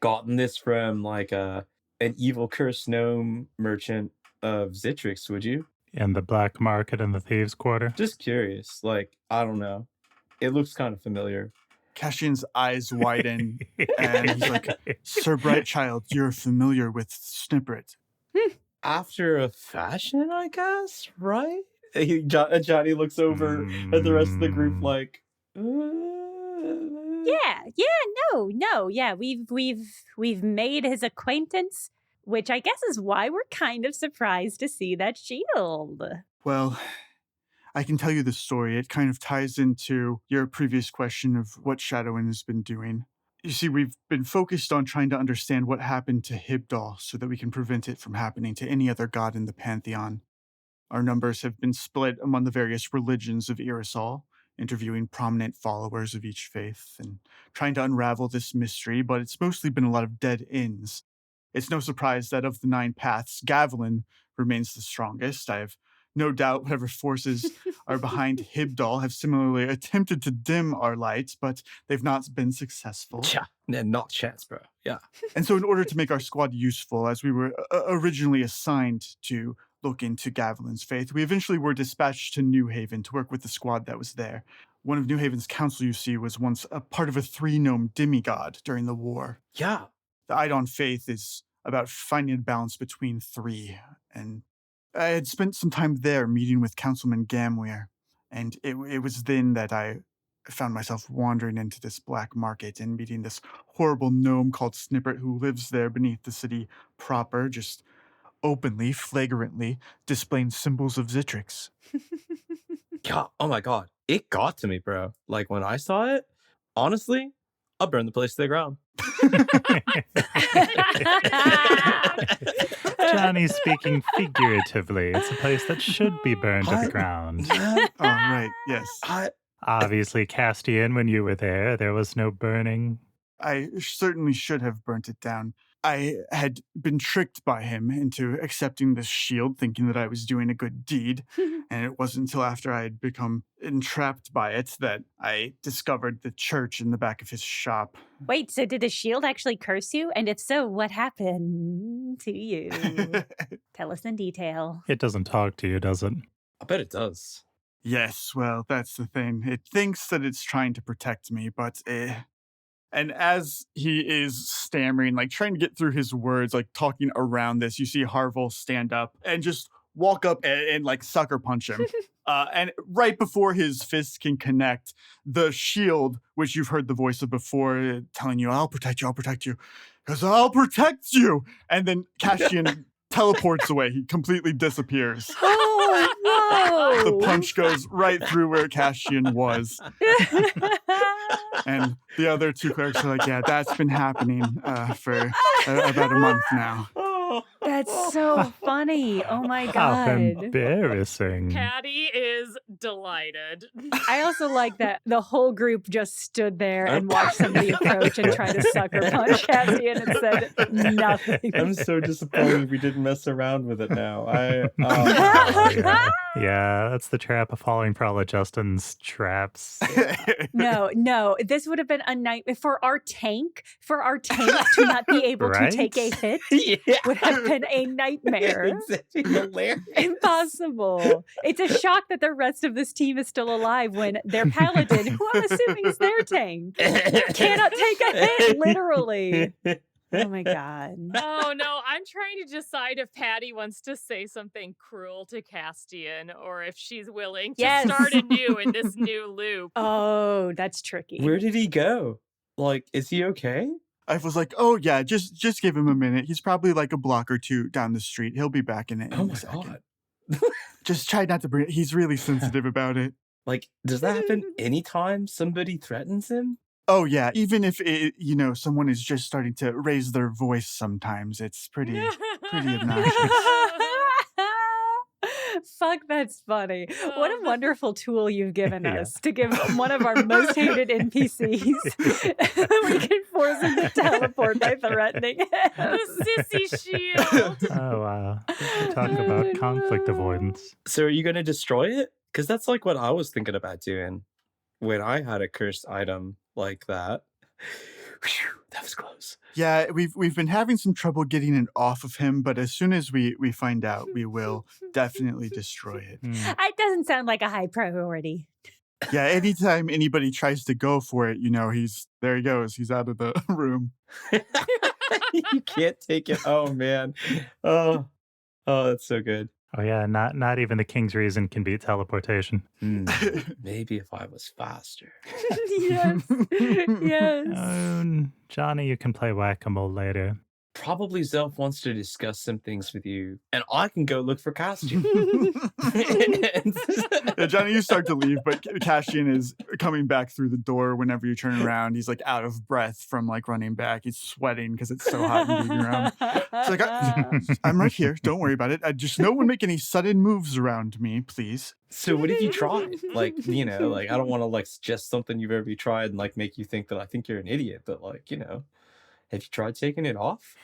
B: gotten this from like a an evil cursed gnome merchant of Zitrix, would you?
D: In the black market and the thieves' quarter.
B: Just curious. Like, I don't know. It looks kind of familiar.
E: Cassian's eyes widen, and he's like, Sir Brightchild, you're familiar with Snippet.
B: After a fashion, I guess, right? Johnny looks over at the rest of the group like,
A: Yeah, we've made his acquaintance, which I guess is why we're kind of surprised to see that shield.
E: Well, I can tell you the story. It kind of ties into your previous question of what Shadowin has been doing. You see, we've been focused on trying to understand what happened to Hibdal so that we can prevent it from happening to any other god in the Pantheon. Our numbers have been split among the various religions of Irisol, interviewing prominent followers of each faith and trying to unravel this mystery, but it's mostly been a lot of dead ends. It's no surprise that of the 9 paths, Gavilan remains the strongest. I have no doubt whatever forces are behind Hibdal have similarly attempted to dim our light, but they've not been successful.
B: Yeah, not chance, bro. Yeah.
E: And so in order to make our squad useful, as we were originally assigned to look into Gavilan's faith, we eventually were dispatched to New Haven to work with the squad that was there. One of New Haven's council, you see, was once a part of a 3-gnome demigod during the war.
B: Yeah.
E: The Eidon faith is about finding a balance between 3, and I had spent some time there meeting with Councilman Gamweir, and it was then that I found myself wandering into this black market and meeting this horrible gnome called Snippet who lives there beneath the city proper, just openly, flagrantly displaying symbols of Zitrix.
B: God, oh my God. It got to me, bro. Like, when I saw it, honestly, I'll burn the place to the ground.
D: Johnny's speaking figuratively. It's a place that should be burned to the ground.
E: Oh, right, yes.
D: Obviously, Castian, when you were there was no burning.
E: I certainly should have burnt it down. I had been tricked by him into accepting this shield, thinking that I was doing a good deed, and it wasn't until after I had become entrapped by it that I discovered the church in the back of his shop.
A: Wait, so did the shield actually curse you? And if so, what happened to you? Tell us in detail.
D: It doesn't talk to you, does it?
B: I bet it does.
E: Yes, well, that's the thing. It thinks that it's trying to protect me, but And as he is stammering, like trying to get through his words, like talking around this, you see Harville stand up and just walk up and like sucker punch him. And right before his fists can connect, the shield, which you've heard the voice of before, telling you, I'll protect you, because I'll protect you. And then Cassian teleports away. He completely disappears.
A: Oh, whoa!
E: The punch goes right through where Cassian was. And the other 2 clerics are like, yeah, that's been happening for about a month now.
A: That's so funny. Oh my
D: How
A: God.
D: embarrassing.
C: Patty is delighted.
A: I also like that the whole group just stood there and watched somebody approach and try to sucker punch Cassian and said nothing.
B: I'm so disappointed we didn't mess around with it now.
D: Yeah, that's the trap of falling for all of Justin's traps.
A: No, this would have been a nightmare for our tank to not be able
D: Right?
A: to take a hit
B: Yeah.
A: would have been a nightmare.
B: It's hilarious.
A: Impossible. It's a shock that the rest of this team is still alive when their paladin, who I'm assuming is their tank, cannot take a hit, literally. Oh my God.
C: Oh no, I'm trying to decide if Patty wants to say something cruel to Castian or if she's willing to
A: Yes.
C: start anew in this new loop.
A: Oh, that's tricky.
B: Where did he go? Like, is he okay?
E: I was like, oh yeah, just give him a minute. He's probably like a block or 2 down the street. He'll be back in it in
B: Oh
E: a
B: my
E: second.
B: God.
E: Just try not to bring it. He's really sensitive about it.
B: Like, does that happen anytime somebody threatens him?
E: Oh yeah, even if someone is just starting to raise their voice sometimes, it's pretty obnoxious.
A: Fuck, that's funny. What a wonderful tool you've given
D: Yeah.
A: us to give one of our most hated NPCs. We can force him to teleport by threatening him.
C: The sissy shield.
D: Oh, wow. Talk about conflict avoidance.
B: So are you going to destroy it? Because that's like what I was thinking about doing when I had a cursed item like that. Whew, that was close.
E: Yeah, we've been having some trouble getting it off of him, but as soon as we find out, we will definitely destroy it.
A: It doesn't sound like a high priority.
E: Yeah, anytime anybody tries to go for it, there he goes. He's out of the room.
B: You can't take it. Oh man. Oh, that's so good.
D: Oh yeah, not even the king's reason can beat teleportation.
B: Maybe if I was faster.
A: Yes. Yes.
D: Johnny, you can play whack-a-mole later.
B: Probably Zelf wants to discuss some things with you, and I can go look for costume.
E: Yeah, Johnny, you start to leave, but Cassian is coming back through the door whenever you turn around. He's like out of breath from like running back. He's sweating because it's so hot and being around. It's like, I'm right here. Don't worry about it. Just no one make any sudden moves around me, please.
B: So what have you tried? Like, I don't want to like suggest something you've ever tried and like make you think that I think you're an idiot, but like, have you tried taking it off?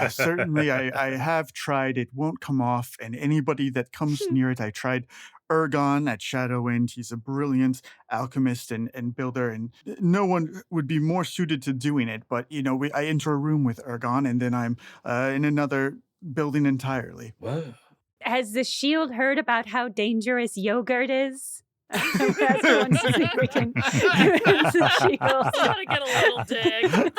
E: Certainly, I have tried. It won't come off, and anybody that comes near it, I tried Ergon at Shadowwind. He's a brilliant alchemist and builder, and no one would be more suited to doing it. But, I enter a room with Ergon, and then I'm in another building entirely.
B: Whoa.
A: Has the shield heard about how dangerous yogurt is? Everyone see we can use the shield.
C: Gotta get a little dig.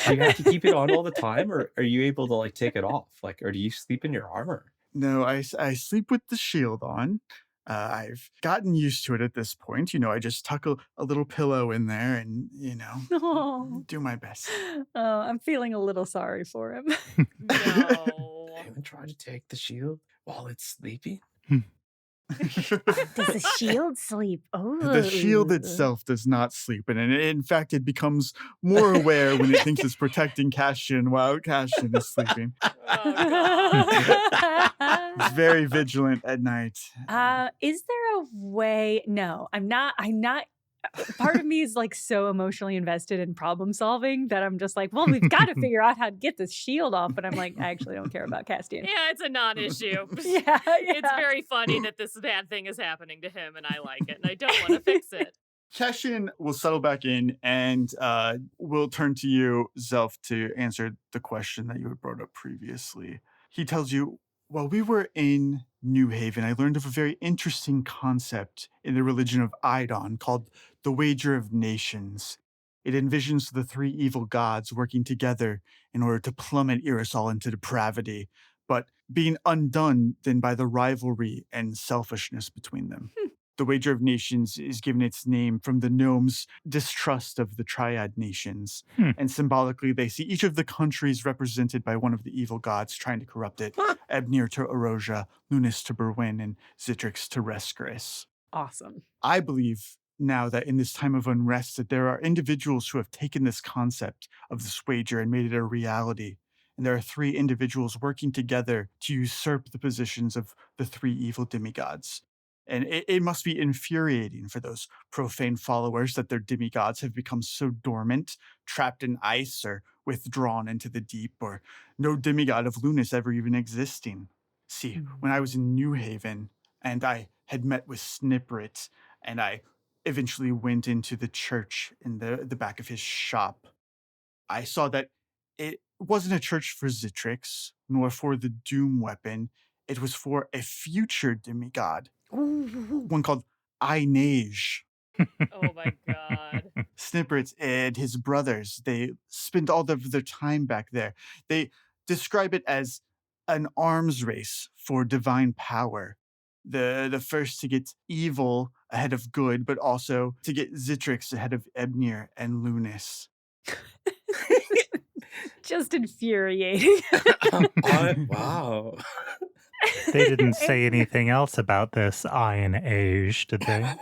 B: Do you have to keep it on all the time, or are you able to like take it off? Like, or do you sleep in your armor?
E: No, I sleep with the shield on. I've gotten used to it at this point. I just tuck a little pillow in there and,
A: Oh.
E: do my best.
A: Oh, I'm feeling a little sorry for him.
C: No.
B: Haven't tried to take the shield while it's sleeping?
A: Does the shield sleep? Oh,
E: The shield itself does not sleep, and in fact, it becomes more aware when it thinks it's protecting Cassian while Cassian is sleeping. It's very vigilant at night.
A: Is there a way? No, I'm not. Part of me is like so emotionally invested in problem solving that I'm just like, well, we've got to figure out how to get this shield off. But I'm like, I actually don't care about Castian.
C: Yeah, it's a non-issue.
A: Yeah.
C: It's very funny that this bad thing is happening to him, and I like it, and I don't want to fix it.
E: Cassian will settle back in, and we'll turn to you, Zelf, to answer the question that you had brought up previously. He tells you, while we were in New Haven, I learned of a very interesting concept in the religion of Idon called the Wager of Nations. It envisions the three evil gods working together in order to plummet Irisol into depravity, but being undone then by the rivalry and selfishness between them. The Wager of Nations is given its name from the gnomes' distrust of the Triad nations. And symbolically, they see each of the countries represented by one of the evil gods trying to corrupt it. Ebnir to Erosia, Lunis to Berwyn, and Zitrix to Rescris.
A: Awesome.
E: I believe now that in this time of unrest that there are individuals who have taken this concept of this wager and made it a reality. And there are three individuals working together to usurp the positions of the three evil demigods. And it must be infuriating for those profane followers that their demigods have become so dormant, trapped in ice, or withdrawn into the deep, or no demigod of Lunis ever even existing. See, when I was in New Haven, and I had met with Sniprit, and I eventually went into the church in the back of his shop, I saw that it wasn't a church for Zitrix, nor for the Doom weapon. It was for a future demigod. One called Einage.
C: Oh my god.
E: Sniprit and his brothers, they spend all of their time back there. They describe it as an arms race for divine power. The first to get evil ahead of good, but also to get Zitrix ahead of Ebnir and Lunis.
A: Just infuriating.
B: Wow.
D: They didn't say anything else about this Iron Age, did they?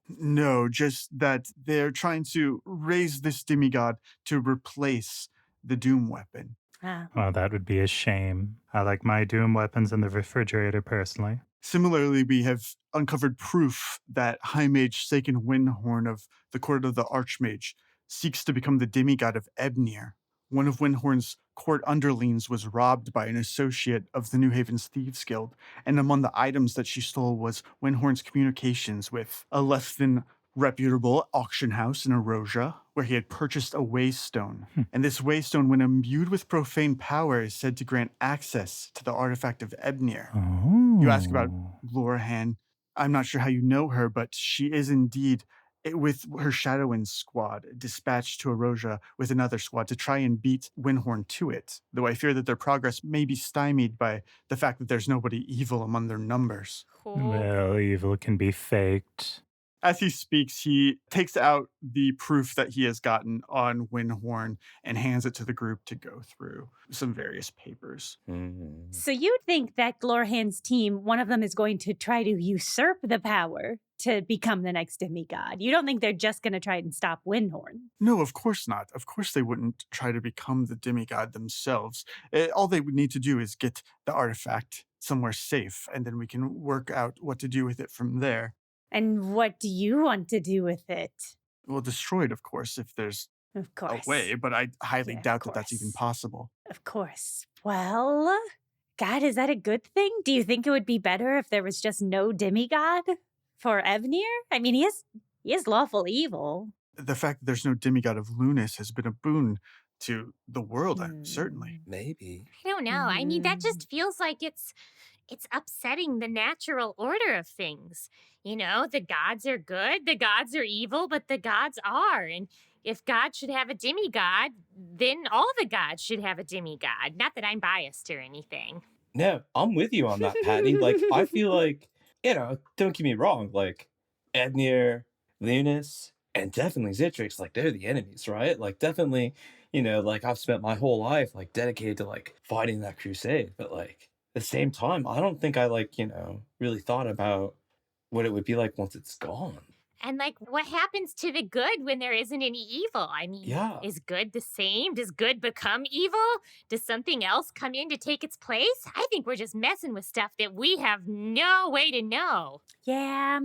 E: No, just that they're trying to raise this demigod to replace the Doom weapon.
D: Well, that would be a shame. I like my Doom weapons in the refrigerator, personally.
E: Similarly, we have uncovered proof that High Mage Saken Windhorn of the Court of the Archmage seeks to become the demigod of Ebnir. One of Windhorn's court underlings was robbed by an associate of the New Haven's Thieves Guild, and among the items that she stole was Windhorn's communications with a less than reputable auction house in Erosia, where he had purchased a waystone. And this waystone, when imbued with profane power, is said to grant access to the artifact of Ebnir.
D: Oh.
E: You ask about Glorahan. I'm not sure how you know her, but she is indeed, with her Shadowwind squad, dispatched to Erosia with another squad to try and beat Windhorn to it, though I fear that their progress may be stymied by the fact that there's nobody evil among their numbers.
C: Cool.
D: Well, evil can be faked.
E: As he speaks, he takes out the proof that he has gotten on Windhorn and hands it to the group to go through some various papers.
A: So you think that Glorhan's team, one of them is going to try to usurp the power to become the next demigod? You don't think they're just going to try and stop Windhorn?
E: No, of course not. Of course they wouldn't try to become the demigod themselves. All they would need to do is get the artifact somewhere safe, and then we can work out what to do with it from there.
A: And what do you want to do with it?
E: Well, destroy it, of course, if there's
A: Of course.
E: a way, but I highly
A: Yeah, of
E: doubt that that's even
A: course.
E: possible.
A: Of course. Well, God, is that a good thing? Do you think it would be better if there was just no demigod for Evnir? I mean, he is lawful evil.
E: The fact that there's no demigod of Lunas has been a boon to the world, certainly.
B: Maybe.
F: I don't know. I mean, that
A: Mm.
F: just feels like it's upsetting the natural order of things. You know, the gods are good, the gods are evil, but the gods are. And if God should have a demigod, then all the gods should have a demigod. Not that I'm biased or anything.
B: No, I'm with you on that, Patty. Like, I feel like, don't get me wrong, like, Ednir, Lunas, and definitely Zitrix, like, they're the enemies, right? Like, definitely, like, I've spent my whole life, like, dedicated to, like, fighting that crusade. But, like, at the same time, I don't think I, like, really thought about what it would be like once it's gone.
F: And like, what happens to the good when there isn't any evil? I mean,
B: Yeah.
F: is good the same? Does good become evil? Does something else come in to take its place? I think we're just messing with stuff that we have no way to know.
A: Yeah,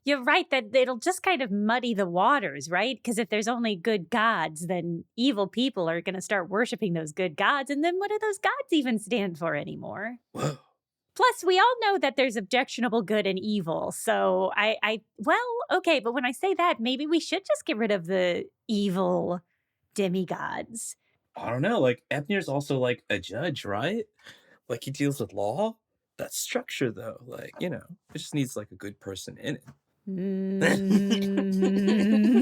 A: you're right that it'll just kind of muddy the waters, right? Because if there's only good gods, then evil people are going to start worshiping those good gods. And then what do those gods even stand for anymore?
B: Whoa.
A: Plus, we all know that there's objectionable good and evil. So okay, but when I say that, maybe we should just get rid of the evil demigods.
B: I don't know, like, Ebnir's also, like, a judge, right? Like, he deals with law. That's structure, though. Like, it just needs, like, a good person in it.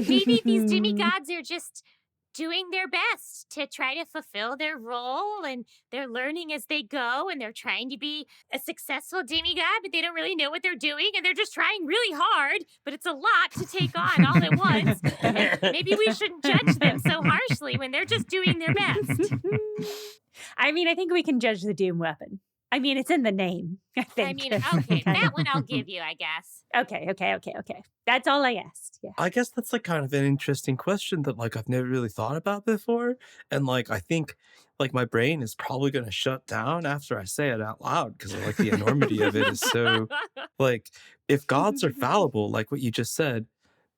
F: Maybe these demigods are just doing their best to try to fulfill their role, and they're learning as they go, and they're trying to be a successful demigod, but they don't really know what they're doing, and they're just trying really hard, but it's a lot to take on all at once. And maybe we shouldn't judge them so harshly when they're just doing their best.
A: I mean, I think we can judge the doom weapon. I mean, it's in the name, I think.
F: I mean, okay, that one I'll give you, I guess.
A: Okay. That's all I asked. Yeah.
B: I guess that's, like, kind of an interesting question that, like, I've never really thought about before. And, like, I think, like, my brain is probably going to shut down after I say it out loud because, like, the enormity of it is so, like, if gods are fallible, like what you just said,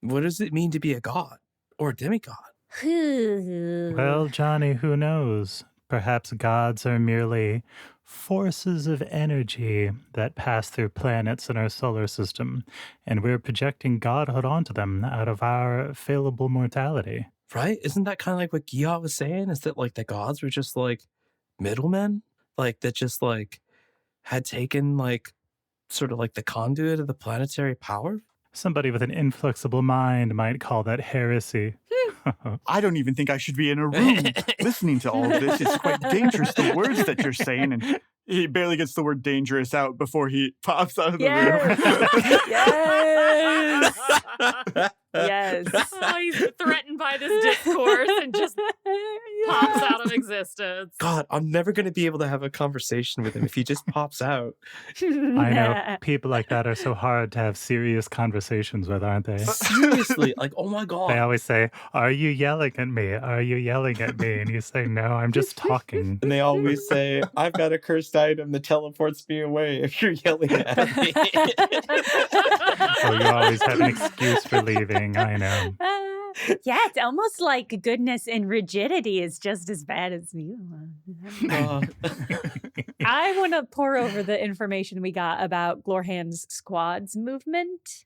B: what does it mean to be a god or a demigod?
D: Well, Johnny, who knows? Perhaps gods are merely forces of energy that pass through planets in our solar system, and we're projecting godhood onto them out of our fallible mortality.
B: Right? Isn't that kind of like what Gia was saying? Is that, like, the gods were just, like, middlemen? Like, that just, like, had taken, like, sort of like the conduit of the planetary power?
D: Somebody with an inflexible mind might call that heresy.
E: I don't even think I should be in a room listening to all of this. It's quite dangerous, the words that you're saying. And he barely gets the word dangerous out before he pops out of the room.
A: Yes.
C: Oh, he's threatened by this discourse and just pops out of existence.
B: God, I'm never going to be able to have a conversation with him if he just pops out.
D: I know. People like that are so hard to have serious conversations with, aren't they?
B: Seriously, like, oh my God.
D: They always say, "Are you yelling at me? Are you yelling at me?" And you say, "No, I'm just talking."
B: And they always say, I've got a cursed item that teleports me away if you're yelling at me.
D: So you always have an excuse for leaving. I know.
A: Yeah, it's almost like goodness and rigidity is just as bad as you. I want to pour over the information we got about Glorhan's squad's movement.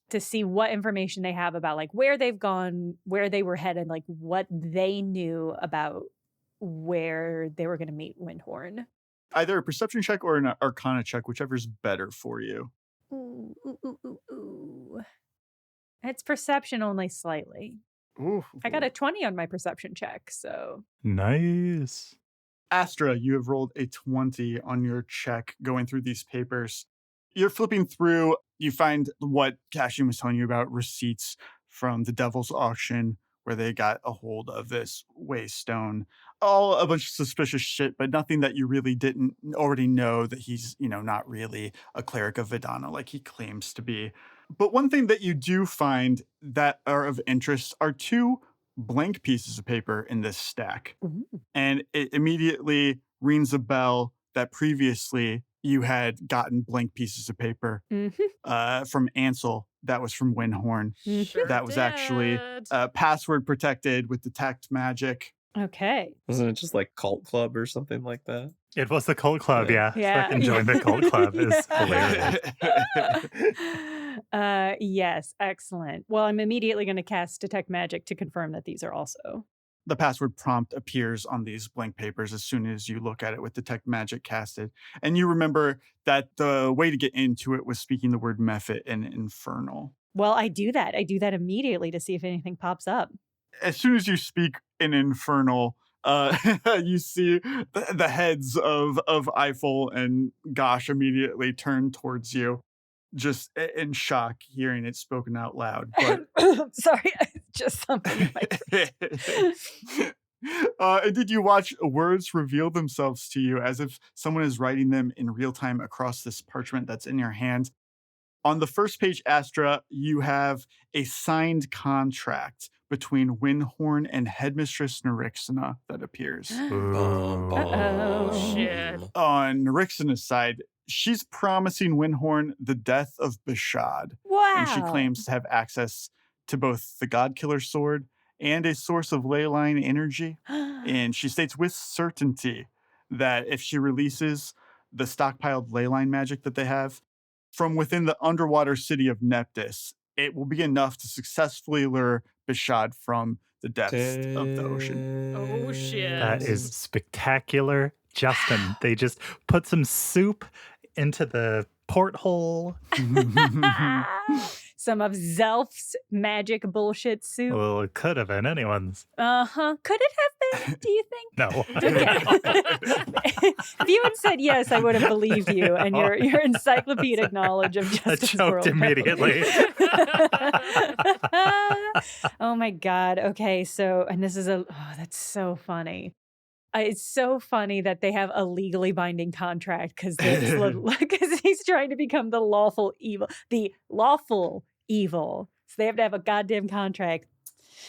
A: to see what information they have about like where they've gone, where they were headed, like what they knew about where they were going to meet Windhorn.
E: Either a perception check or an arcana check, whichever's better for you.
A: Ooh, ooh, ooh, ooh, ooh. It's perception only slightly.
E: Ooh.
A: I got a 20 on my perception check, so.
D: Nice.
E: Astra, you have rolled a 20 on your check going through these papers. You're flipping through, you find what Cashin was telling you about, receipts from the Devil's Auction, where they got a hold of this waystone. All a bunch of suspicious shit, but nothing that you really didn't already know that he's, not really a cleric of Vedana like he claims to be. But one thing that you do find that are of interest are 2 blank pieces of paper in this stack.
A: Ooh.
E: And it immediately rings a bell that previously you had gotten blank pieces of paper from Ansel. That was from Windhorn.
C: Sure
E: That was actually
C: did.
E: password protected with detect magic.
A: Okay.
B: Wasn't it just like Cult Club or something like that?
D: It was the cult club, yeah.
A: Yeah.
D: Fucking join the cult club is hilarious.
A: Yes, excellent. Well, I'm immediately going to cast Detect Magic to confirm that these are also.
E: The password prompt appears on these blank papers as soon as you look at it with detect magic casted. And you remember that the way to get into it was speaking the word Mephit and infernal.
A: Well, I do that. I do that immediately to see if anything pops up.
E: As soon as you speak in infernal, you see the heads of Eiffel and Gosh immediately turn towards you, just in shock hearing it spoken out loud. But
A: Sorry, just something in my throat.
E: And did you watch words reveal themselves to you as if someone is writing them in real time across this parchment that's in your hand? On the first page, Astra, you have a signed contract between Windhorn and Headmistress Nerixina that appears.
A: Uh-oh.
C: Shit.
E: On Nerixina's side, she's promising Windhorn the death of Bashad.
A: Wow.
E: And she claims to have access to both the Godkiller sword and a source of ley line energy. And she states with certainty that if she releases the stockpiled ley line magic that they have from within the underwater city of Neptus, it will be enough to successfully lure Bashad from the depths of the ocean.
C: Oh, shit.
D: That is spectacular. Justin, they just put some soup into the porthole.
A: Some of Zelf's magic bullshit soup.
D: Well, it could have been anyone's.
A: Uh-huh. Could it have been, do you think?
D: No.
A: If you had said yes, I would have believed you and your encyclopedic knowledge of
D: I
A: Justice
D: choked
A: World.
D: immediately.
A: Oh my God. Okay. So, and this is that's so funny. It's so funny that they have a legally binding contract because he's trying to become the lawful evil. So they have to have a goddamn contract.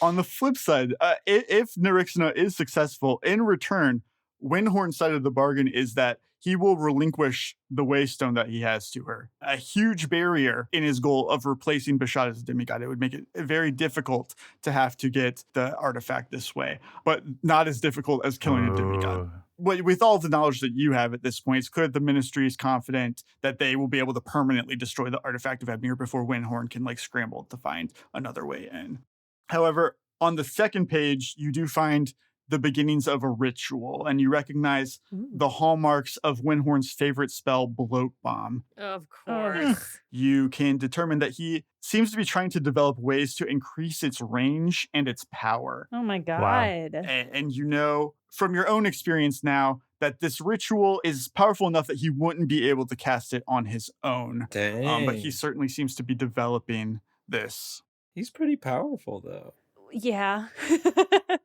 E: On the flip side, if Nerixina is successful, in return, Windhorn's side of the bargain is that he will relinquish the waystone that he has to her. A huge barrier in his goal of replacing Bashad as a demigod. It would make it very difficult to have to get the artifact this way, but not as difficult as killing a demigod. With all the knowledge that you have at this point, it's clear that the ministry is confident that they will be able to permanently destroy the artifact of Ebnir before Windhorn can scramble to find another way in. However, on the second page, you do find the beginnings of a ritual, and you recognize the hallmarks of Windhorn's favorite spell, Bloat Bomb.
C: Of course.
E: You can determine that he seems to be trying to develop ways to increase its range and its power.
A: Oh my God.
E: And you know from your own experience now that this ritual is powerful enough that he wouldn't be able to cast it on his own.
B: Dang.
E: But he certainly seems to be developing this.
B: He's pretty powerful, though.
A: Yeah.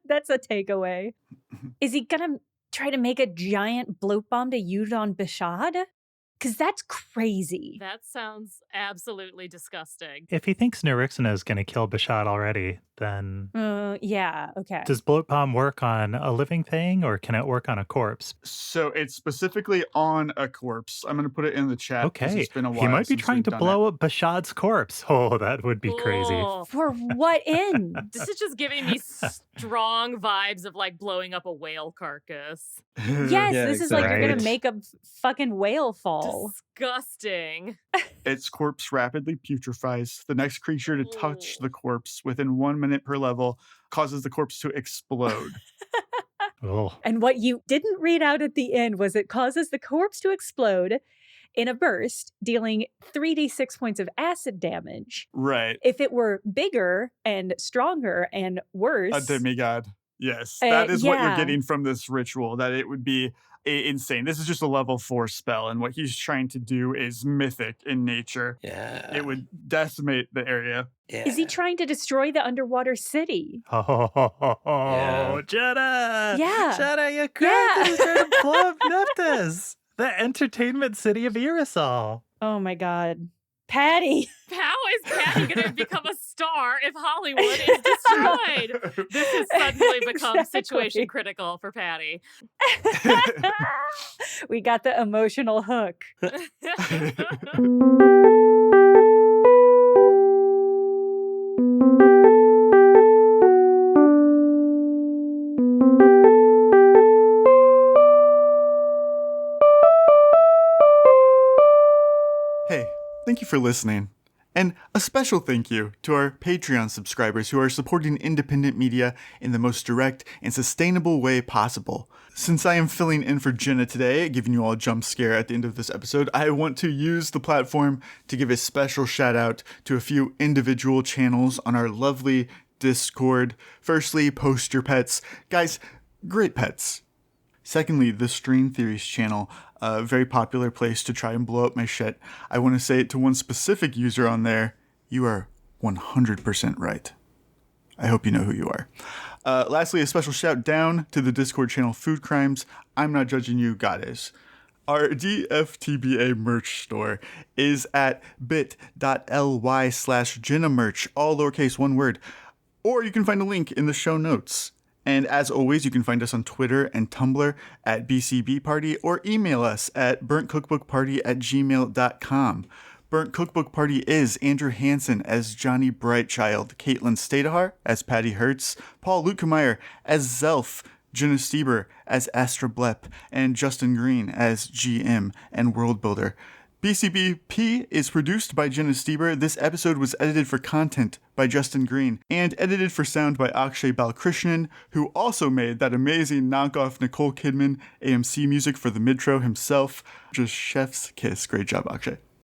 A: That's a takeaway. Is he going to try to make a giant bloat bomb to use on Bashad? Because that's crazy.
C: That sounds absolutely disgusting.
D: If he thinks Nerixina is going to kill Bashad already, then
A: Yeah, okay.
D: does Bloat Bomb work on a living thing or can it work on a corpse?
E: So it's specifically on a corpse. I'm going to put it in the chat. 'Cause
D: Okay.
E: It's been a while
D: He might be
E: since
D: trying
E: we've
D: to
E: done
D: blow
E: it.
D: up Bashad's corpse. Oh, that would be crazy.
C: Oh,
A: For what end?
C: this is just giving me strong vibes of blowing up a whale carcass.
A: Yes,
B: Yeah,
A: this is like you're
D: exactly.
A: going to make a fucking whale fall. Wow.
C: Disgusting.
E: Its corpse rapidly putrefies. The next creature to touch the corpse within 1 minute per level causes the corpse to explode.
D: Oh.
A: And what you didn't read out at the end was it causes the corpse to explode in a burst, dealing 3d6 points of acid damage.
E: Right.
A: If it were bigger and stronger and worse,
E: A demigod. Yes. That is what you're
A: yeah.
E: getting from this ritual, that it would be insane. This is just a level 4 spell, and what he's trying to do is mythic in nature.
B: Yeah.
E: It would decimate the area.
B: Yeah.
A: Is he trying to destroy the underwater city?
D: Oh, Jenna!
A: Yeah.
D: Jenna, you
A: Yeah.
D: could trying to blow up Nephthys, the entertainment city of Irisol.
A: Oh my god. Patty!
C: How is Patty going to become a star if Hollywood is destroyed? This has suddenly become
A: Exactly.
C: situation critical for Patty.
A: We got the emotional hook.
E: Hey, thank you for listening. And a special thank you to our Patreon subscribers who are supporting independent media in the most direct and sustainable way possible. Since I am filling in for Jenna today, giving you all a jump scare at the end of this episode, I want to use the platform to give a special shout out to a few individual channels on our lovely Discord. Firstly, Post Your Pets. Guys, great pets. Secondly, the String Theories channel, a very popular place to try and blow up my shit. I want to say it to one specific user on there. You are 100% right. I hope you know who you are. Lastly, a special shout down to the Discord channel Food Crimes. I'm not judging you, God is. Our DFTBA merch store is at bit.ly/JennaMerch, all lowercase, one word. Or you can find a link in the show notes. And as always, you can find us on Twitter and Tumblr at BCB Party, or email us at burntcookbookparty@gmail.com. Burnt Cookbook Party is Andrew Hansen as Johnny Brightchild, Caitlin Stayduhar as Patty Hertz, Paul Luetkemeyer as Zelf, Jenna Stoeber as Astra Blep, and Justin Green as GM and World Builder. BCBP is produced by Jenna Stoeber. This episode was edited for content by Justin Green and edited for sound by Akshay Balakrishnan, who also made that amazing knockoff Nicole Kidman AMC music for the Midtro himself. Just chef's kiss. Great job, Akshay.